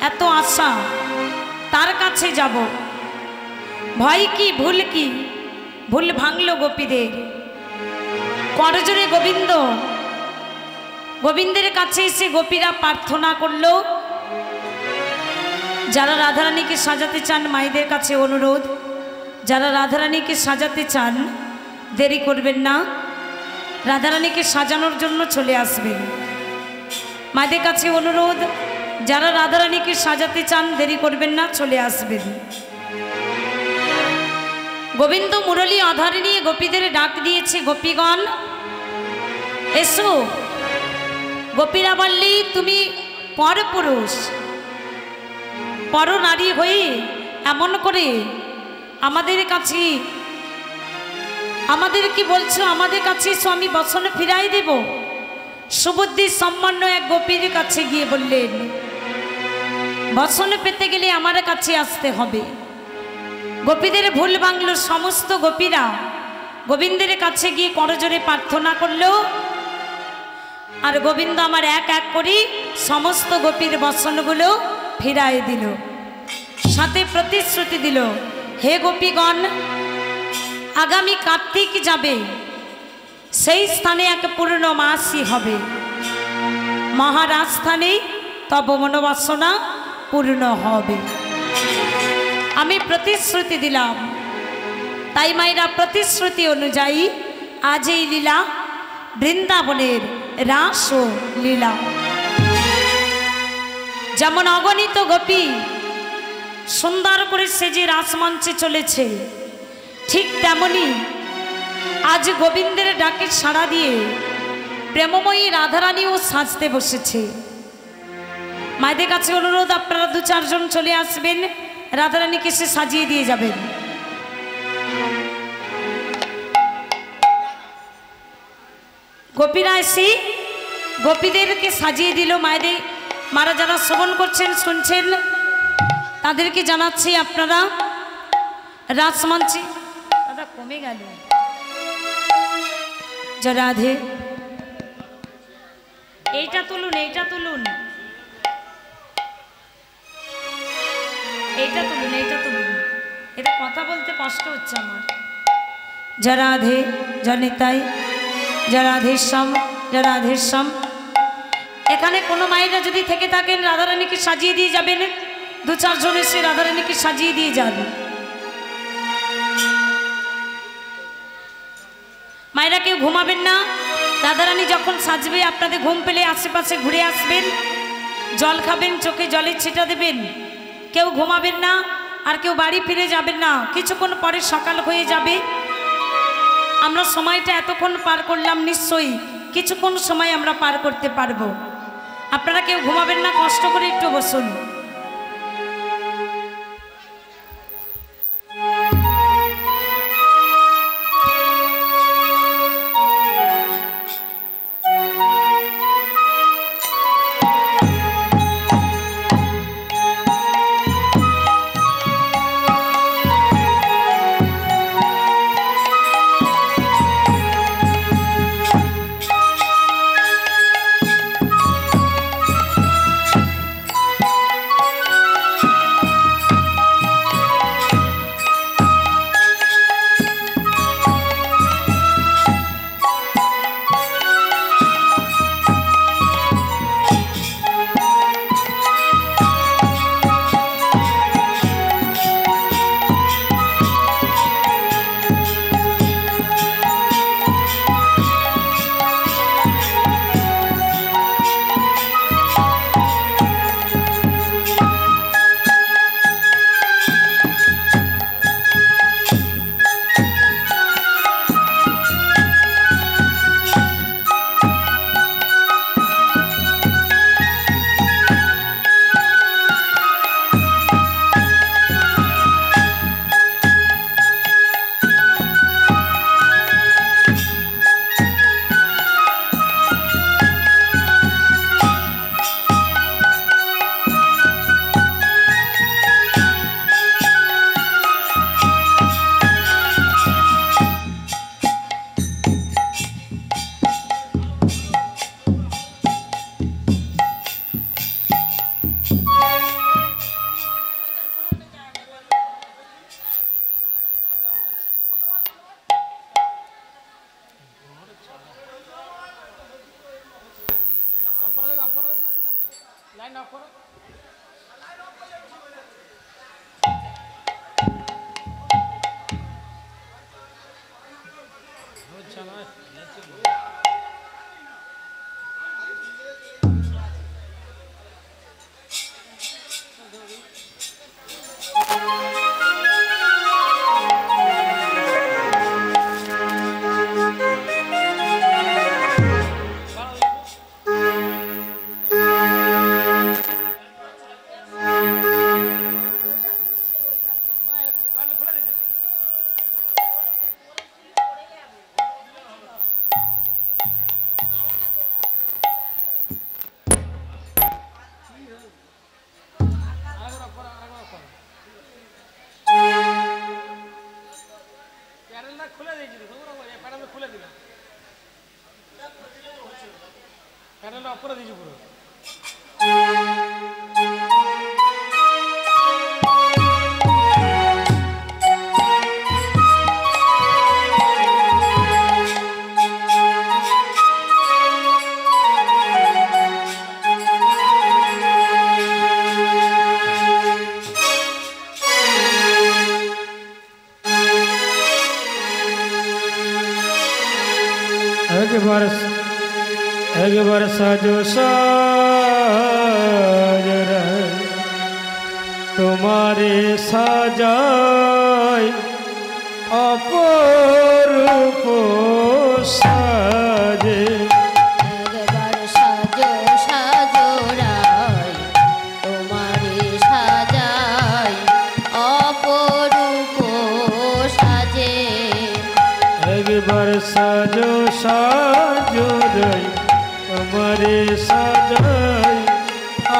এত আশা, তার কাছে যাব। ভয় কি, ভুল কি? ভুল ভাঙল গোপীদের। করজোরে গোবিন্দ, গোবিন্দের কাছে এসে গোপীরা প্রার্থনা করলো, যারা রাধারানীকে সাজাতে চান মায়েদের কাছে অনুরোধ, যারা রাধারানীকে সাজাতে চান দেরি করবেন না, রাধারানীকে সাজানোর জন্য চলে আসবেন। মায়েদের কাছে অনুরোধ, যারা রাধারানীকে সাজাতে চান দেরি করবেন না, চলে আসবেন। গোবিন্দ মুরলী অধরে নিয়ে গোপীদের ডাক দিয়েছে, গোপীগণ এসো। গোপীরা বললি, তুমি পরপুরুষ, পর নারী হয়ে এমন করে আমাদের কাছে, আমাদের কি বলছো? আমাদের কাছে স্বামী বসন ফিরাই দেব? সুবুদ্ধি সম্পন্ন এক গোপীর কাছে গিয়ে বললেন, বসন পেতে গেলে আমার কাছে আসতে হবে। গোপীদের ভুল ভাঙল। সমস্ত গোপীরা গোবিন্দের কাছে গিয়ে করজোরে প্রার্থনা করলো, আর গোবিন্দ আমার এক এক করে সমস্ত গোপীর বসনগুলো ফিরাই দিল। সাথে প্রতিশ্রুতি দিল, হে গোপীগণ, আগামী কার্তিক যাবে, সেই স্থানে এক পূর্ণমাসী হবে। মহারাজ স্থানে তব মনোবাসনা পূর্ণ হবে। আমি প্রতিশ্রুতি দিলাম। তাই মায়েরা প্রতিশ্রুতি অনুযায়ী আজ এই লীলা বৃন্দাবনের রাস ও লীলা। যেমন অগণিত গোপী সুন্দর করে সেজে রাসমঞ্চে চলেছে, ঠিক তেমনি আজ গোবিন্দের ডাকে সাড়া দিয়ে প্রেমময়ী রাধারানীও সাজতে বসেছে। মায়েদের কাছে অনুরোধ, আপনারা 2-4 জন চলে আসবেন, রাধারানীকে সে সাজিয়ে দিয়ে যাবেন। গোপীরা এসে গোপীদেরকে সাজিয়ে দিল। মায়েদের মারা যারা শ্রবণ করছেন, শুনছেন, তাদেরকে জানাচ্ছি আপনারা রাসমঞ্চে দাদা কমে গেল। রাধে, এইটা তুলুন, এইটা তুলুন, এইটা তুলুন, এইটা তুলুন, এটা কথা বলতে কষ্ট হচ্ছে আমার। রাধে জনিতাই, রাধেশ্যাম, রাধেশ্যাম। এখানে কোনো মায়েরা যদি থেকে থাকেন, রাধারানীকে সাজিয়ে দিয়ে যাবেন। 2-4 জন এসে রাধারানীকে সাজিয়ে দিয়ে যান। মায়েরা কেউ ঘুমাবেন না। রাধারানী যখন সাজবে, আপনাদের ঘুম পেলে আশেপাশে ঘুরে আসবেন, জল খাবেন, চোখে জলের ছিটা দেবেন। কেউ ঘুমাবেন না, আর কেউ বাড়ি ফিরে যাবেন না। কিছুক্ষণ পরে সকাল হয়ে যাবে। আমরা সময়টা এতক্ষণ পার করলাম, নিশ্চয়ই কিছুক্ষণ সময় আমরা পার করতে পারবো। আপনারা কেউ ঘুমাবেন না, কষ্ট করে একটু বসুন। অপরাধী পুরো एक बार साजो साज रहे तुम्हारे साजाय अपरूप साजे একবার সাজো সাজো রায় তোমারে সাজাই অপরূপ সাজে एक बार साजो साजो रहे तुम्हारे साजाय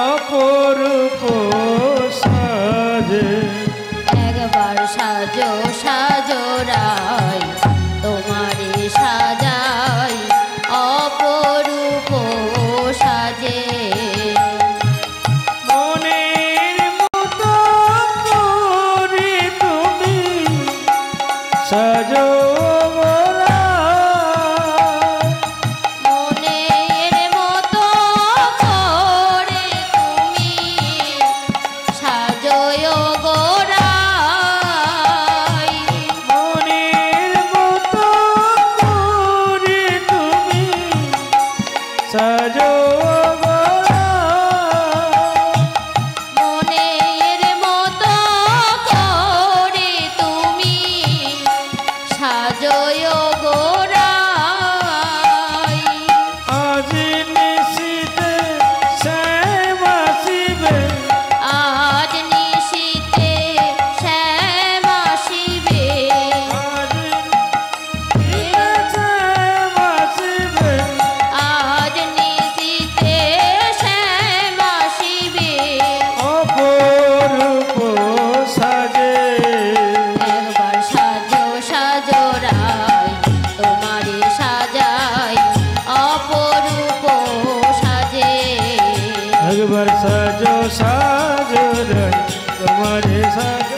अपरूप साजे একবার সাজো সাজো রায় তোমারে সাজাই অপরূপ সাজে মনের মতো করে তুমি সাজো মোরা মনের মতো করে তুমি সাজয় গোরাই মনের মতো করে তুমি সাজো মোরা মনের মতো করে তুমি সাজয় গোরাই আজ নিশিতে শ্যামাসিবে আজ নিশীতে শ্যাম আসিবে আজ শ্যামাসিবে আজ নিশীতে শ্যাম আসিবে অপরূপ সাজে একবার সাজো সাজো রায় তোমারে সাজাই অপরূপ সাজে একবার সাজো সাজো রে তোমারে সাজো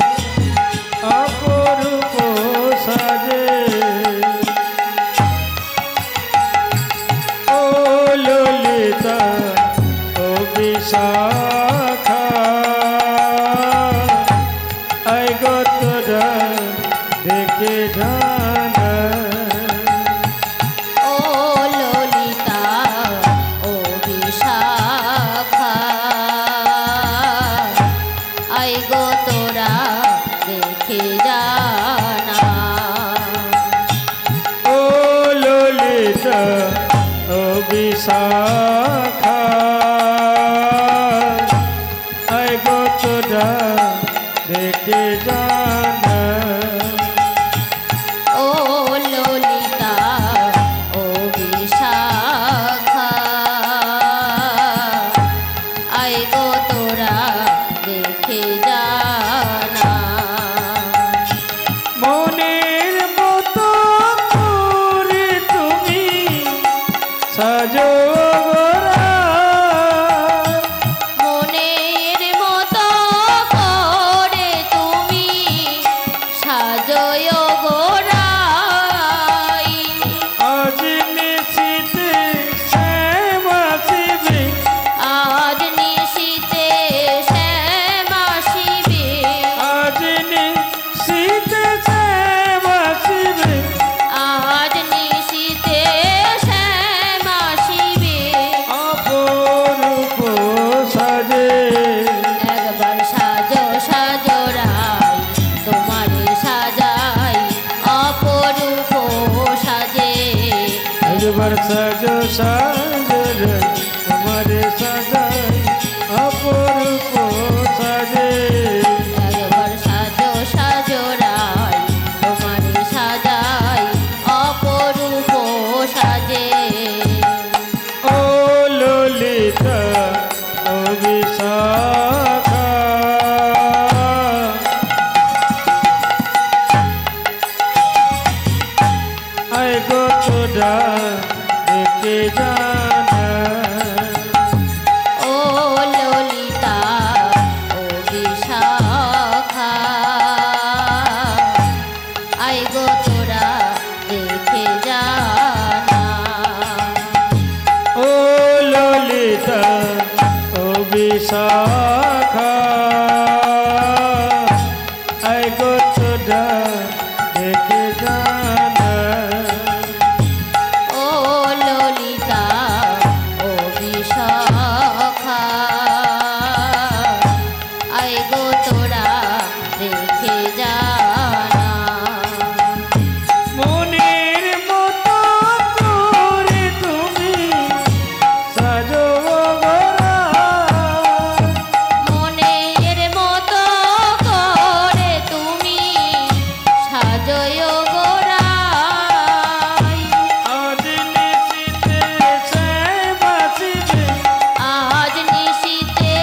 অপরূপ সাজে ও ললিতা ও বিশাখা আই গো তোরা দেখে জানা ও ললিতা ও বিশাখা আই গো তোরা দেখে জানা ও ললিতা ও বিশাখা আই গো তোরা দেখে জানা ও ললিতা ও বিশাখা আই গো তোরা দেখে জানা মনের মতো করে তুমি সাজো গোরা মনের মতো করে তুমি সাজয় গোরাই আজ নিশিতে শ্যামাসিবে আজ নিশীতে শ্যাম আসিবে আজ নিশিতে শ্যামাসিবে আজ নিশীতে শ্যাম আসিবে অপরূপ সাজে একবার সাজো সাজো রায় তোমারে সাজাই অপরূপ সাজে একবার সাজো সাজো রে তোমারে সাজাই অপরূপ সাজে একবার সাজো সাজো রায় তোমারে সাজাই অপরূপ সাজে ও ললিতা ও বিশাখা আই গো তোরা দেখে জানা বিশাখা আই গো তোরা দেখে জানা ও ললিতা ও বিশাখা আই গো তোরা দেখে জানা মনের মতো করে তুমি সাজো গোরা মনের মতো করে তুমি সাজয় গোরাই আজ নিশিতে সে বাঁচিবে আজ নিশীতে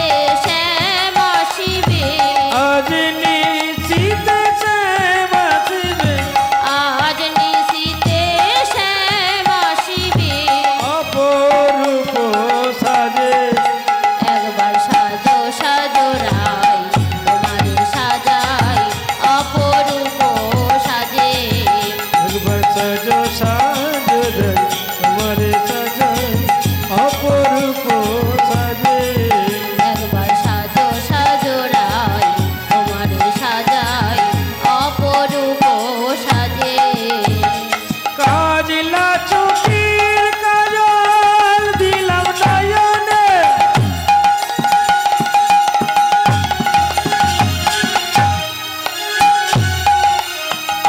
শ্যাম আসিবে আজ নিশিতে সে বাঁচিবে আজ নিশীতে শ্যাম আসিবে অপরূপ সাজে একবার সাজো সাজো রাই তোমারে সাজাই অপরূপ সাজে একবার সাজো সাজো রে তোমারে সাজাই অপরূপ সাজে একবার সাজো সাজো রাই তোমারে সাজাই অপরূপ সাজে কাজলা চোখের কাজল দিলাম নয়নে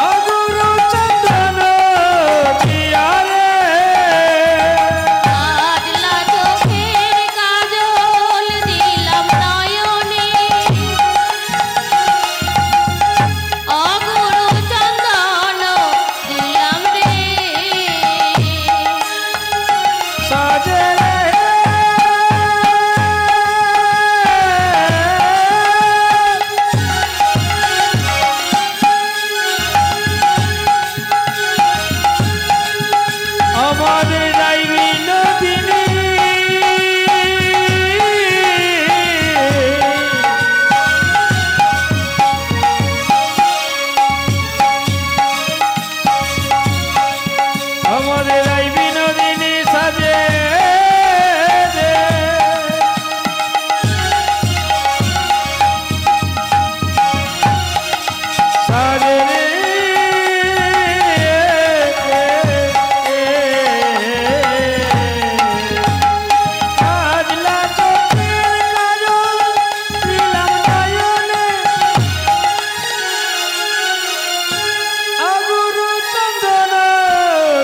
অগুরু চন্দন দিয়ারে কাজলা চোখের কাজল দিলাম নয়নে অগুরু চন্দন দিলাম রে সাজে রে আমাদের রাইবি নদিনী আমাদের রাইবি নদিনী সাজে রে। সাজে রে কাজলা চোখের কাজল দিলাম নয়নে অগুরু চন্দন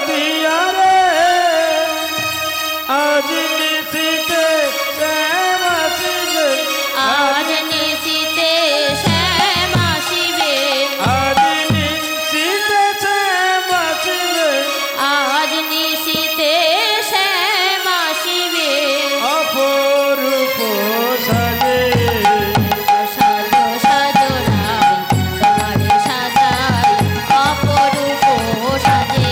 দিয়ারে আজ নিশিতে শ্যাম আসিবে আজ নিশীতে শ্যাম আসিবে আজ নিশিতে শ্যাম আসিবে আজ নিশীতে শ্যাম আসিবে অপরূপ সাজে সাজো সাজো রাই তোমারে সাজাই অপরূপ সাজে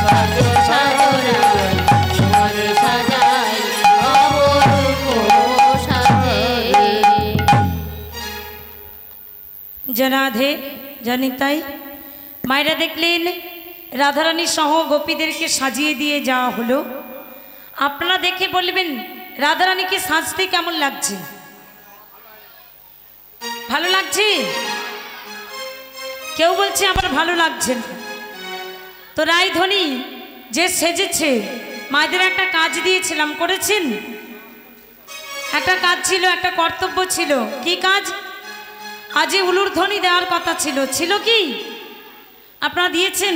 সাজো সাজো রাই তোমারে সাজাই অপরূপ সাজে জনাধে জানিতাই মায়েরা দেখলেন রাধারানী সহ গোপীদেরকে সাজিয়ে দিয়ে যাওয়া হলো। আপনারা দেখে বলবেন রাধারানীকে সাজতে কেমন লাগছে? ভালো লাগছে? কেউ বলছে আমার ভালো লাগছে না। তো রায়ধনী যে সেজেছে মায়েদের একটা কাজ দিয়েছিলাম, করেছেন? একটা কাজ ছিল, একটা কর্তব্য ছিল। কি কাজ? আজে উলুর ধ্বনি দেওয়ার কথা ছিল, ছিল কি? আপনারা দিয়েছেন?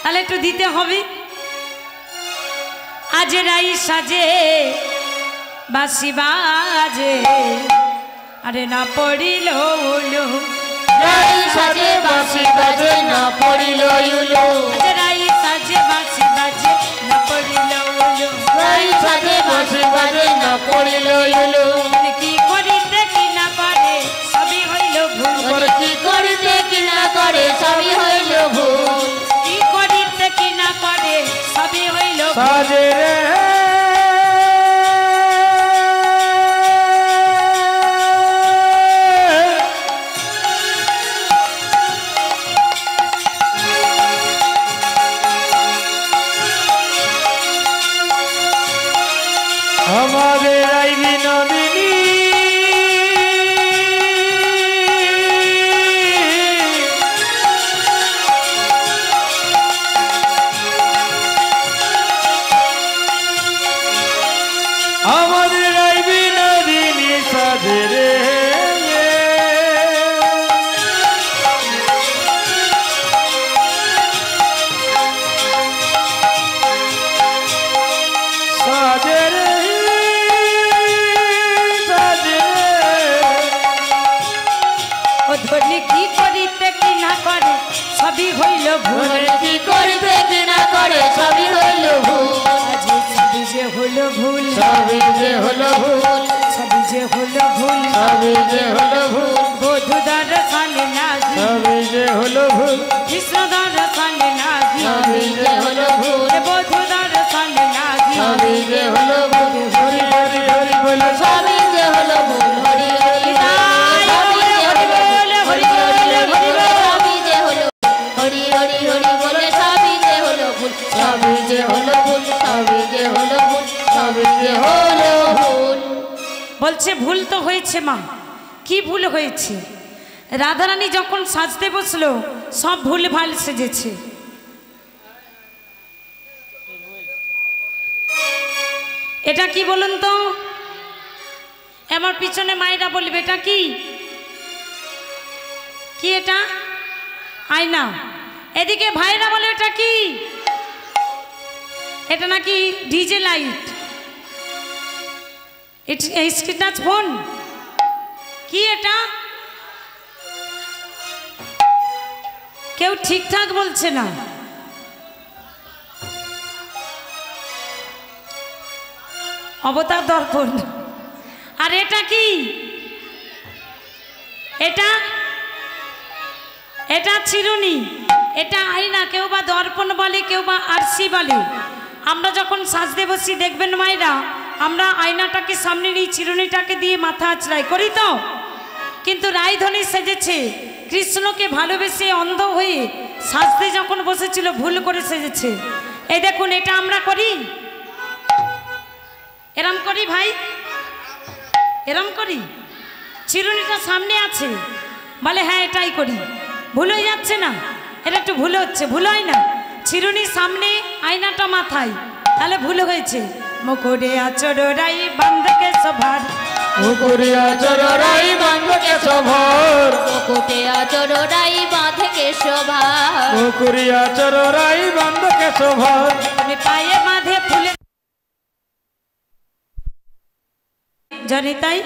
তাহলে একটু দিতে হবে। আজ রাই সাজে বাসি বাজে আরে না পড়িল উলু রাই সাজে বাঁশি বাজে না পড়িল উলু আজ রাই সাজে বাসি বাজে না পড়িল উলু রাই সাজে বাঁশি বাজে না পড়িল উলু কি করিতে কি না করে সবই হইল ভুল ওরে কি করিতে কি না করে সবই হইল ভুল কি করিতে কি না করে সবই হইল ভুল। সাজে রে আমাদের আইবি না ভুল মনে কি করবে কি না করে সবই হইল ভুল আজ সবই যে হলো ভুল সবই যে হলো ভুল সবই যে হলো ভুল সবই যে হলো ভুল বধু দর্শনে লাগি সবই যে হলো ভুল কৃষ্ণ দর্শনে লাগি সবই যে হলো ভুল বধু দর্শনে লাগি সবই যে হলো ভুল হরি হরি হরি বলে সবই যে হলো ভুল হরি হরি সবই যে হলো হরি হরি বলে সবই যে হলো হরি হরি হরি বলে সবই যে হলো ভুল সবই যে হলো ভুল সবই যে হলো ভুল সবই যে হলো ভুল বলছে ভুল তো হয়েছে মা কি ভুল হয়েছে রাধারানী যখন সাজতে বসলো সব ভুল ভাল সেজেছে এটা কি বলুন তো আমার পিছনে মায়েরা বলবে এটা কি কি এটা আয়না এদিকে ভাইরা বলে এটা কি এটা নাকি DJ light screen touch phone কি এটা কেউ ঠিকঠাক বলছে না অবতার দর্পণ আর এটা কি এটা এটা চিরুনি এটা আয়না কেউ বা দর্পণ বলে কেউ বা আরসি বলে আমরা যখন সাজতে বসি দেখবেন মায়েরা আমরা আয়নাটাকে সামনে নিয়ে চিরুনিটাকে দিয়ে মাথা আঁচড়াই করি তো কিন্তু রায়ধনী সেজেছে কৃষ্ণকে ভালোবেসে অন্ধ হয়ে সাজতে যখন বসেছিল ভুল করে সেজেছে এই দেখুন এটা আমরা করি এরম করি ভাই এরম করি চিরুনিটা সামনে আছে বলে হ্যাঁ এটাই করি ভুল হয়ে যাচ্ছে না এটা একটু ভুল হচ্ছে ভুল হয় না চিরুনির সামনে আয়নাটা মাথায় তাহলে ভুল হয়েছে মুকুরে আচরাই বান্ধকে সভার মুকুরে আচরাই বান্ধকে সভার মুকুটে আচরাই বাঁধকে শোভা মুকুরে আচরাই বান্ধকে সভার পায়ে বাঁধে ফুলে জানি তাই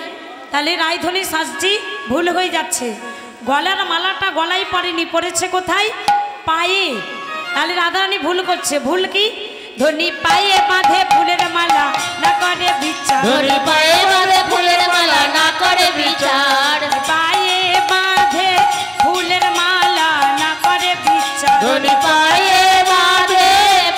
তাহলে রায়ধনী সাজছি ভুল হয়ে যাচ্ছে গলার মালাটা গলায় পড়েনি পড়েছে কোথায় পায়ে তাহলে রাধারানী ভুল করছে ভুল কি ধনী পায়ে বাঁধে ফুলের মালা না করে বিচার ধরি পায়ে বাঁধে ফুলের মালা না করে বিচার পায়ে বাঁধে ফুলের মালা না করে বিচার ধরি পায়ে বাঁধে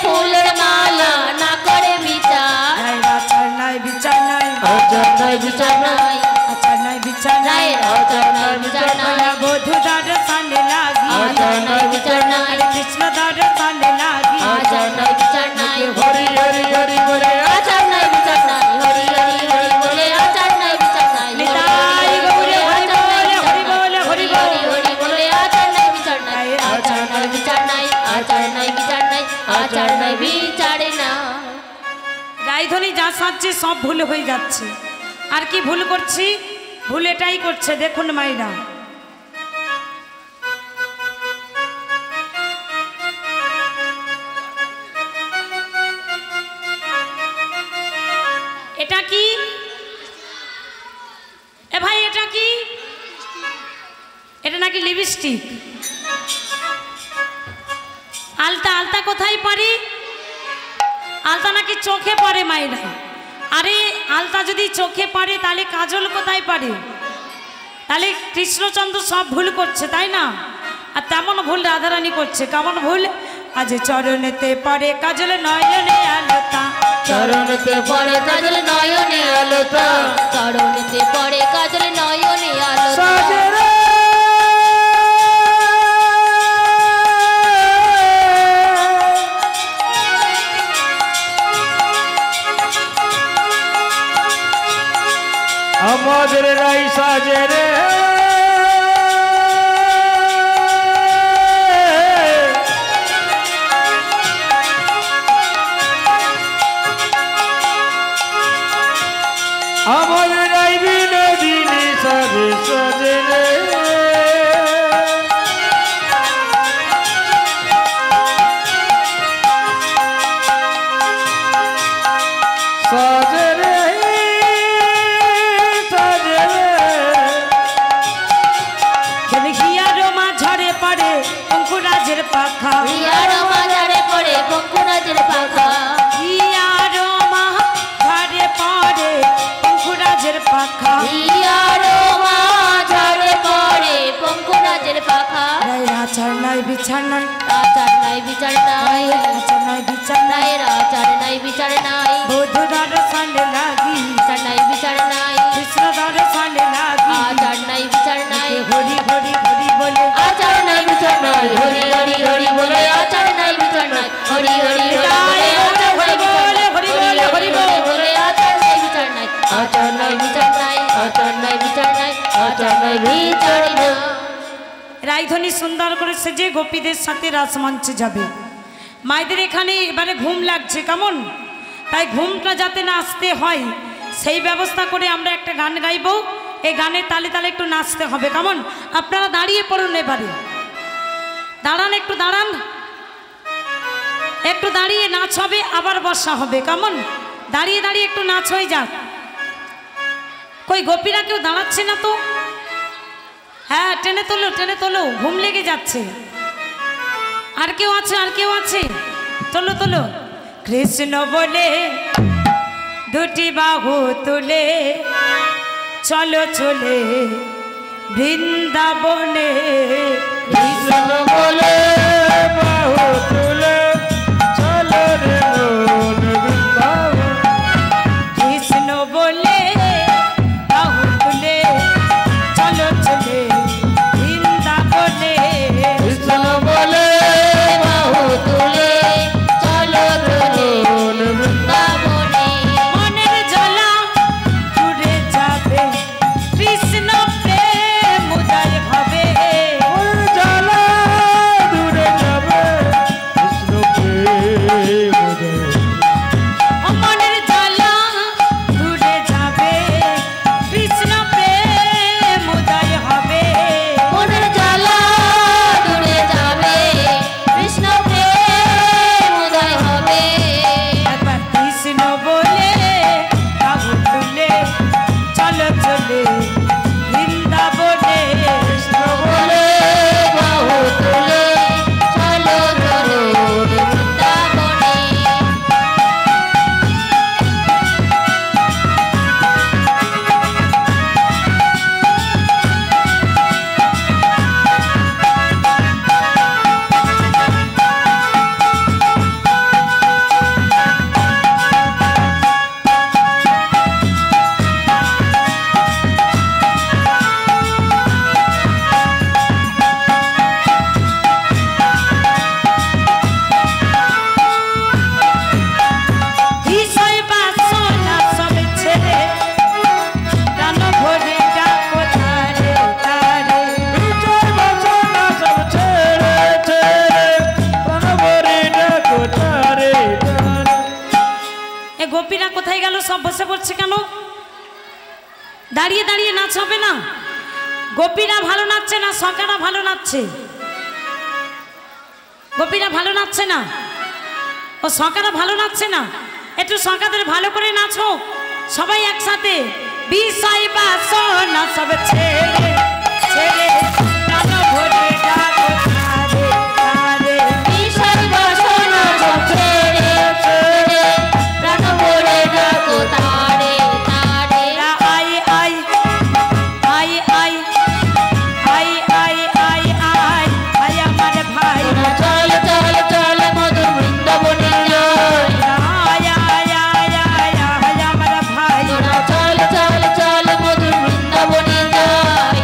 ফুলের মালা না করে বিচার আচার নাই বিচার নাই আচার নাই বিচার নাই আচার নাই বিচার নাই আচার নাই বিচার নাই বধু দর্শনে লাগি আচার নাই বিচার নাই কৃষ্ণ দর্শনে লাগি আচার নাই বিচার নাই হরি হরি হরি বলে আচার নাই বিচার নাই হরি হরি হরি বলে আচার নাই বিচার নাই নিতাই গৌরে হরি বলে হরি বলে হরি হরি বলে হরি বলে আচার নাই বিচার নাই আচার নাই বিচার নাই আচার নাই বিচার নাই আচার নাই বিচার না রায়ধনী যা সাজছে সব ভুল হয়ে যাচ্ছে আর কি ভুল করছি ভুল এটাই করছে দেখুন মাইরা এটা কি এ ভাই এটা কি এটা নাকি লিপস্টিক আলতা আলতা কোথায় পারি আলতা নাকি চোখে পড়ে মায়েরা আরে আলতা যদি চোখে পড়ে তাহলে কাজল কোথায় পারে তাহলে কৃষ্ণচন্দ্র সব ভুল করছে তাই না আর তেমন ভুল রাধারানী করছে কেমন ভুল আজ চরণেতে পড়ে কাজল নয়নে আলতা চরণতে পড়ে কাজল নয়নে আলোতা চরণেতে পড়ে কাজল নয়নে আলো সাজে রে আমাদের রাই সাজে রে আমাদের রাই বিনোদিনী সাজে সাজে রে সাজে রে সাজে রে হিয়া রোমা ঝরে পড়ে অঙ্কুরা পঙ্কুরাজের পাখা ইয়ার মাঝারে পড়ে পঙ্কুরাজের পাখা ইয়ার মাঝারে পড়ে পঙ্কুরাজের পাখা ইয়ার মাঝারে পড়ে পঙ্কুরাজের পাখা আচার নাই বিচার নাই আচার নাই বিচার নাই আচার নাই বিচার নাই আচার নাই বিচার নাই বৌদ্ধ দর্শনে লাগি বিচার নাই বিচার নাই কৃষ্ণ দর্শনে লাগি আচার নাই বিচার নাই হরি হরি হরি বলে আচার নাই বিচার নাই হরি হরি হরি বলে আচার নাই বিচার নাই হরি হরি হরি বলে আচার নাই বিচার নাই আচার নাই বিচার নাই আচার নাই বিচার নাই আচার নাই বিচার নাই। রায়ধনী সুন্দর করে সেজে গোপীদের সাথে রাসমঞ্চে যাবে। মায়েদের এখানে এবারে ঘুম লাগছে কেমন, তাই ঘুমটা যাতে না আসতে হয় সেই ব্যবস্থা করে আমরা একটা গান গাইব। এই গানের তালে তালে একটু নাচতে হবে কেমন। আপনারা দাঁড়িয়ে পড়ুন, এবারে দাঁড়ান, একটু দাঁড়ান, একটু দাঁড়িয়ে নাচ হবে, আবার বসা হবে কেমন। দাঁড়িয়ে দাঁড়িয়ে একটু নাচ হয়ে যাক। কই গোপীরা কেউ দাঁড়াচ্ছে না তো? হ্যাঁ, টেনে তোলো টেনে তোলো, ঘুম লেগে যাচ্ছে। আর কেউ আছে, আর কেউ আছে, তোলো তোলো। কৃষ্ণ বলে দুটি বাহু তুলে চলো চলে বৃন্দাবনে। কৃষ্ণ বলে বাহু তুলে চলো রে মন বৃন্দাবন। কৃষ্ণ বলে বাহু তুলে চলো চলে বৃন্দাবনে। কৃষ্ণ বলে বাহু তুলে চলো চলে মন বৃন্দাবনে। মনের জ্বালা দূরে যাবে, কৃষ্ণ প্রেম উদয় হবে। জ্বালা দূরে যাবে, কৃষ্ণ প্রেম উদয়। মনের জ্বালা দূরে যাবে, কৃষ্ণ প্রেম উদয় হবে। মনের জ্বালা দূরে যাবে, কৃষ্ণ প্রেম উদয় হবে। একবার কৃষ্ণ বলে বাহু তুলে চলো চলে বৃন্দাবনে। কৃষ্ণ বলে বাহু তুলে চলো চলো বৃন্দাবনে। বিষয় বাসনা সব ছেড়ে প্রাণ ভরে ডাকো তারে তারে। বিচার বাসনা সব ছেড়ে ছেড়ে প্রাণ ভরে ডাকো তারে তারে। এ গোপীরা কোথায় গেল? সব বসে পড়ছে কেন? দাঁড়িয়ে দাঁড়িয়ে নাচ হবে না? গোপীরা ভালো নাচছে না সকারা ভালো নাচছে? গোপীরা ভালো নাচছে না, ও সকারা ভালো নাচছে না? একটু সকাদের ভালো করে নাচো সবাই একসাথে। বিষয় বাসনা সব ছেড়ে ছেড়ে প্রাণ ভরে ডাকো তারে তারে। বিষয় বাসনা সব ছেড়ে ছেড়ে প্রাণ ভরে ডাকো তারে তারে। I I I I I I I I I আমার ভাই। চল চল চল মধুর বৃন্দাবনে যাই। আয় আয় আয় আয় আয় আমার ভাই। চল চল চল মধুর বৃন্দাবনে যাই।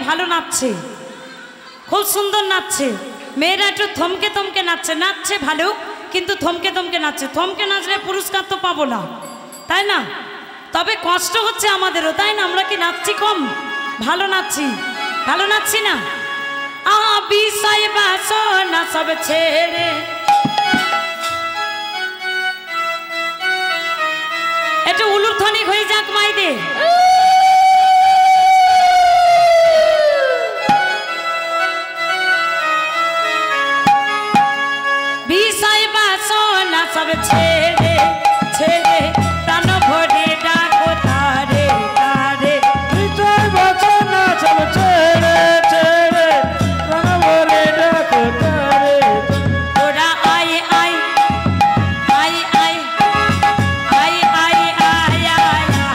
ভালো নাচছে, খুব সুন্দর নাচছে। মেয়েরা একটু থমকে থমকে নাচছে, নাচছে ভালো, কিন্তু থমকে থমকে নাচছে। থমকে নাচলে পুরস্কার তো পাবো না, তাই না? তবে কষ্ট হচ্ছে আমাদেরও, তাই না? আমরা কি নাচছি কম? ভালো নাচছি, ভালো নাচছি না? বিষয় বাসনা সব ছেড়ে একটু উলুধ্বনি হয়ে যাক মাইদের। বিষয় বাসনা সব ছেড়ে ছেড়ে প্রাণ ভরে ডাকো তারে তারে। বিষয় বাসনা সব ছেড়ে ছেড়ে প্রাণ ভরে ডাকো তারে। ওরা আয় আয় আয় আয় আয় আয় আয় আয়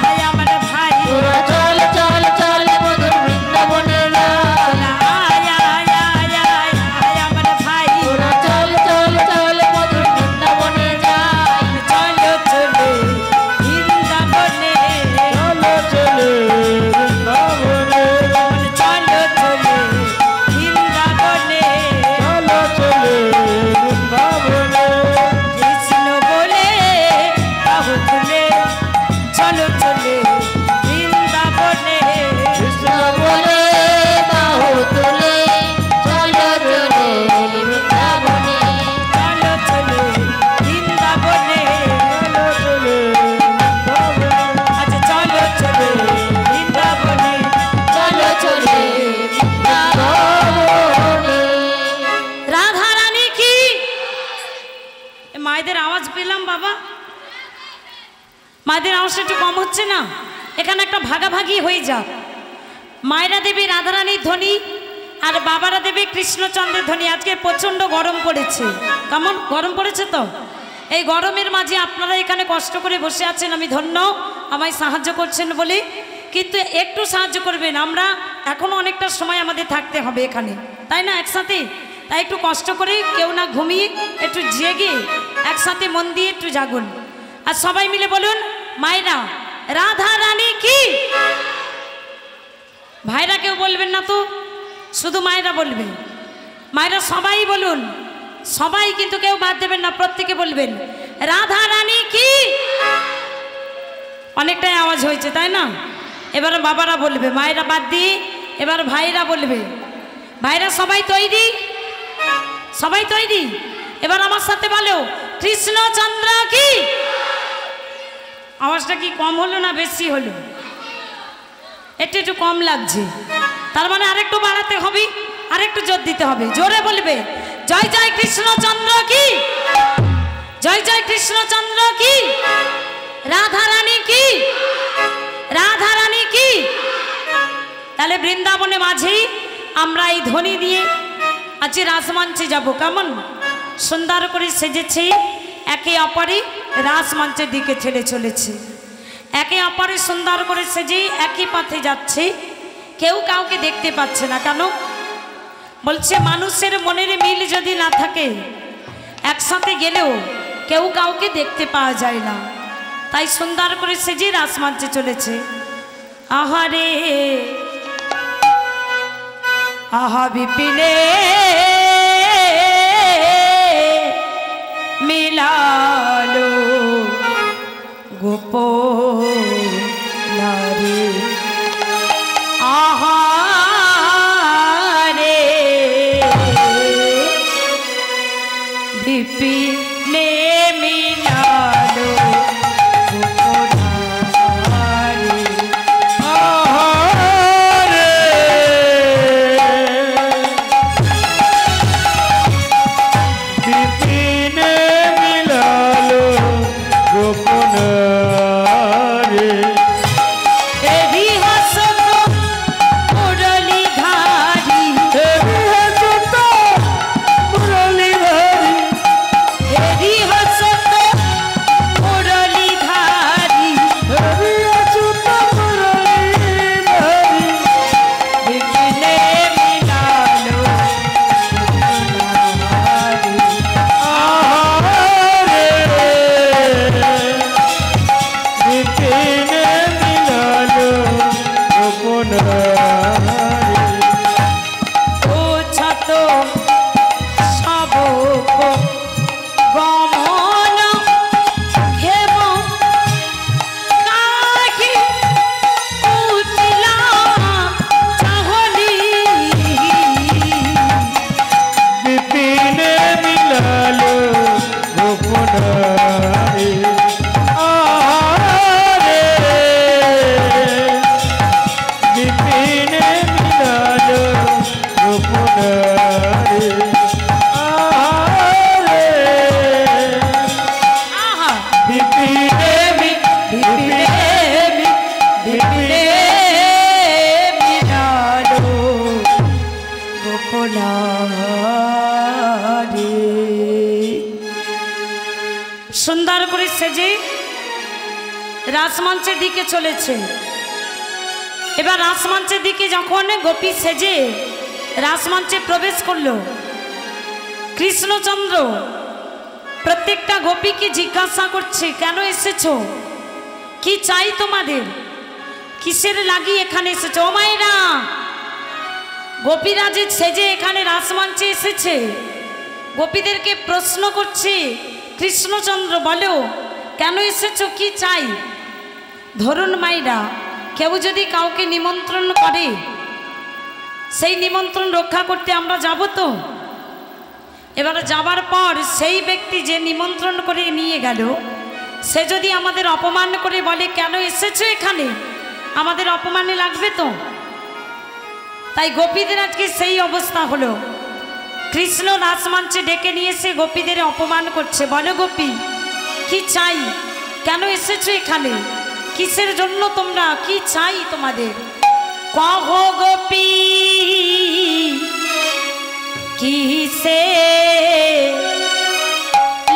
আয় আমার ভাই। তোরা চল চল চল মধুর বৃন্দাবনে যাই। আয় আয় আয় আয় আয় আমার ভাই। তোরা চল চল চল মধুর বৃন্দাবনে যাই। চলো চলে বৃন্দাবনে, চলো চলে বৃন্দাবনে, চলো চলে বৃন্দাবনে। চলো চলে বৃন্দাবনে। কৃষ্ণ বলে বাহু তুলে চলো চলে বৃন্দাবনে। কৃষ্ণ বলে বাহু তুলে চলো চলে বৃন্দাবনে। চলো চলে বৃন্দাবনে। চলো চলে বৃন্দাবনে। আচ্ছা চলো চলে বৃন্দাবনে। চলো চলে বৃন্দাবনে। রাধা রানী কি? এ মায়েদের আওয়াজ পেলাম বাবা, মায়েদের আওয়াজটা একটু কম হচ্ছে না? এখানে একটা ভাগাভাগি হয়ে যাক। মায়েরা দেবী রাধারানীর ধ্বনি আর বাবারা দেবী কৃষ্ণচন্দ্রের ধ্বনি। আজকে প্রচণ্ড গরম পড়েছে, কেমন গরম পড়েছে তো? এই গরমের মাঝে আপনারা এখানে কষ্ট করে বসে আছেন, আমি ধন্য, আমায় সাহায্য করছেন বলে। কিন্তু একটু সাহায্য করবেন, আমরা এখনও অনেকটা সময় আমাদের থাকতে হবে এখানে, তাই না? একসাথে তাই একটু কষ্ট করে, কেউ না ঘুমিয়ে, একটু জেগে একসাথে মন দিয়ে একটু জাগুন। আর সবাই মিলে বলুন, মায়েরা রাধা রানী কি? ভাইরা কেউ বলবেন না তো, শুধু মায়েরা বলবে। মায়েরা সবাই বলুন, সবাই কিন্তু কেউ বাদ দেবেন না, প্রত্যেকে বলবেন রাধা রানী কি। অনেকটাই আওয়াজ হয়েছে, তাই না? এবার বাবারা বলবে, মায়েরা বাদ দিয়ে এবার ভাইরা বলবে। ভাইরা সবাই তৈরি? সবাই তৈরি? এবার আমার সাথে বলো, কৃষ্ণচন্দ্র কি? আওয়াজটা কি কম হলো না বেশি হলো? একটু একটু কম লাগছে, তার মানে আরেকটু বাড়াতে হবে, আরেকটু জোর দিতে হবে। জোরে বলবে, জয় জয় কৃষ্ণচন্দ্র কি, জয় জয় কৃষ্ণচন্দ্র কি, রাধা রানী কি, রাধা রানী কি। তাহলে বৃন্দাবনে মাঝেই আমরা এই ধ্বনি দিয়ে আজকে রাসমঞ্চে যাব। কেমন সুন্দর করে সেজেছি, একে অপরে রাসমঞ্চের দিকে ছেড়ে চলেছে। একে অপরে সুন্দর করে সেজে একই পথে যাচ্ছে, কেউ কাউকে দেখতে পাচ্ছে না। কেন? বলছে মানুষের মনের মিল যদি না থাকে, একসাথে গেলেও কেউ কাউকে দেখতে পাওয়া যায় না। তাই সুন্দর করে সেজে রাসমঞ্চে চলেছে। আহারে আহা বিপিনে মিলালো গোপনারে। আহারে বিপিনে মিলালো গোপনারে। আহারে বিপিনে মিলালো গোপনারে। এরি হাসত মুরলীধারী, দেবী হাসত মুরলীধারী, রাসমঞ্চের দিকে চলেছে। এবার রাসমঞ্চের দিকে যখন গোপী সেজে রাসমঞ্চে প্রবেশ করলো, কৃষ্ণচন্দ্র প্রত্যেকটা গোপীকে জিজ্ঞাসা করছে, কেন এসেছো, কি চাই তোমাদের, কিসের লাগি এখানে এসেছো? ও মায়েরা, গোপীরা যে সেজে এখানে রাসমঞ্চে এসেছে, গোপীদেরকে প্রশ্ন করছে, কৃষ্ণচন্দ্র বলো কেন এসেছো, কি চাই? ধরুন মায়েরা, কেউ যদি কাউকে নিমন্ত্রণ করে, সেই নিমন্ত্রণ রক্ষা করতে আমরা যাব তো। এবার যাবার পর সেই ব্যক্তি যে নিমন্ত্রণ করে নিয়ে গেল, সে যদি আমাদের অপমান করে বলে কেন এসেছো এখানে, আমাদের অপমানে লাগবে তো। তাই গোপীদের আজকে সেই অবস্থা হলো। কৃষ্ণ রাসমঞ্চে ডেকে নিয়ে এসে গোপীদের অপমান করছে। বলো গোপী, কি চাই, কেন এসেছো এখানে, কিসের জন্য তোমরা, কি চাই তোমাদের? কহ গোপী কিসে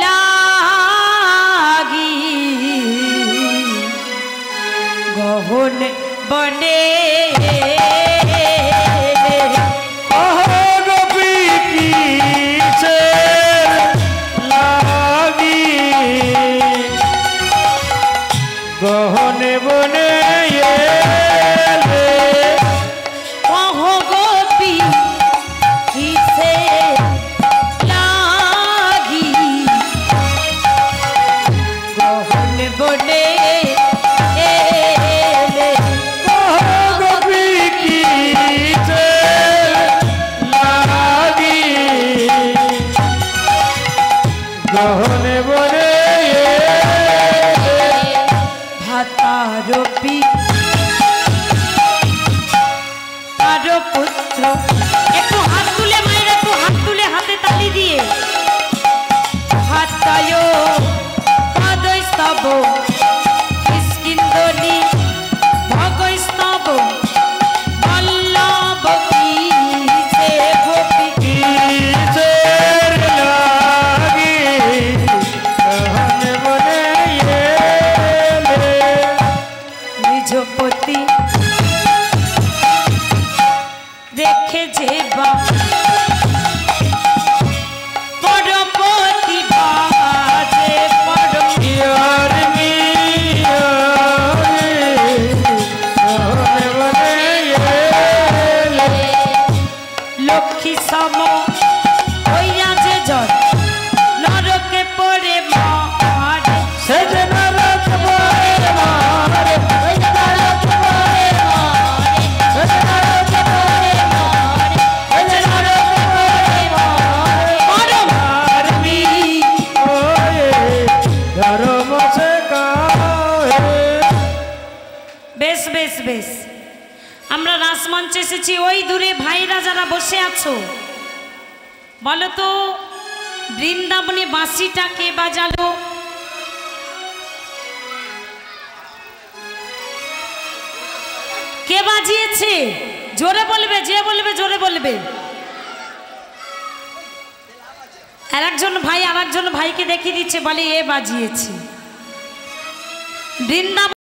লাগি গহন বনে গহনে বনে কহ গোপী কিসে লাগি গহন বনে গোপী কিসে লাগি গহনে বনে ভাতারপি তার পুত্র। একটু হাত তুলে মায়ের, একটু হাত তুলে হাতে তালি দিয়ে হাতায় পদস্তব কিষ্কিন্দনি ভগস্তব বল্লভ কিসে গোপী কিসের লাগি গহনে বনে নিজপতি রেখে যেবা পরপতি বাজে পরম ইয়ার মিয়ারে গহনে বনে লক্ষ্মী সম হইয়া যে জন নরকে পড়ে মারে সেজে নরক বনে মারে সেজে নরক বনে মারে সেজে নরক বনে মারে সেজে নরক বনে মারে পরম মারবি ওয়ে ধর্ম সে কাহে। বেশ বেশ বেশ, আমরা রাসমঞ্চে এসেছি। ওই দূরে ভাইরা যারা বসে আছো, বলো তো বৃন্দাবনে বাঁশিটা কে বাজালো? কে বাজিয়েছে? জোরে বলবে, যে বলবে জোরে বলবে। আর একজন ভাই আর একজন ভাইকে দেখিয়ে দিচ্ছে, বলে এ বাজিয়েছে। বৃন্দাবন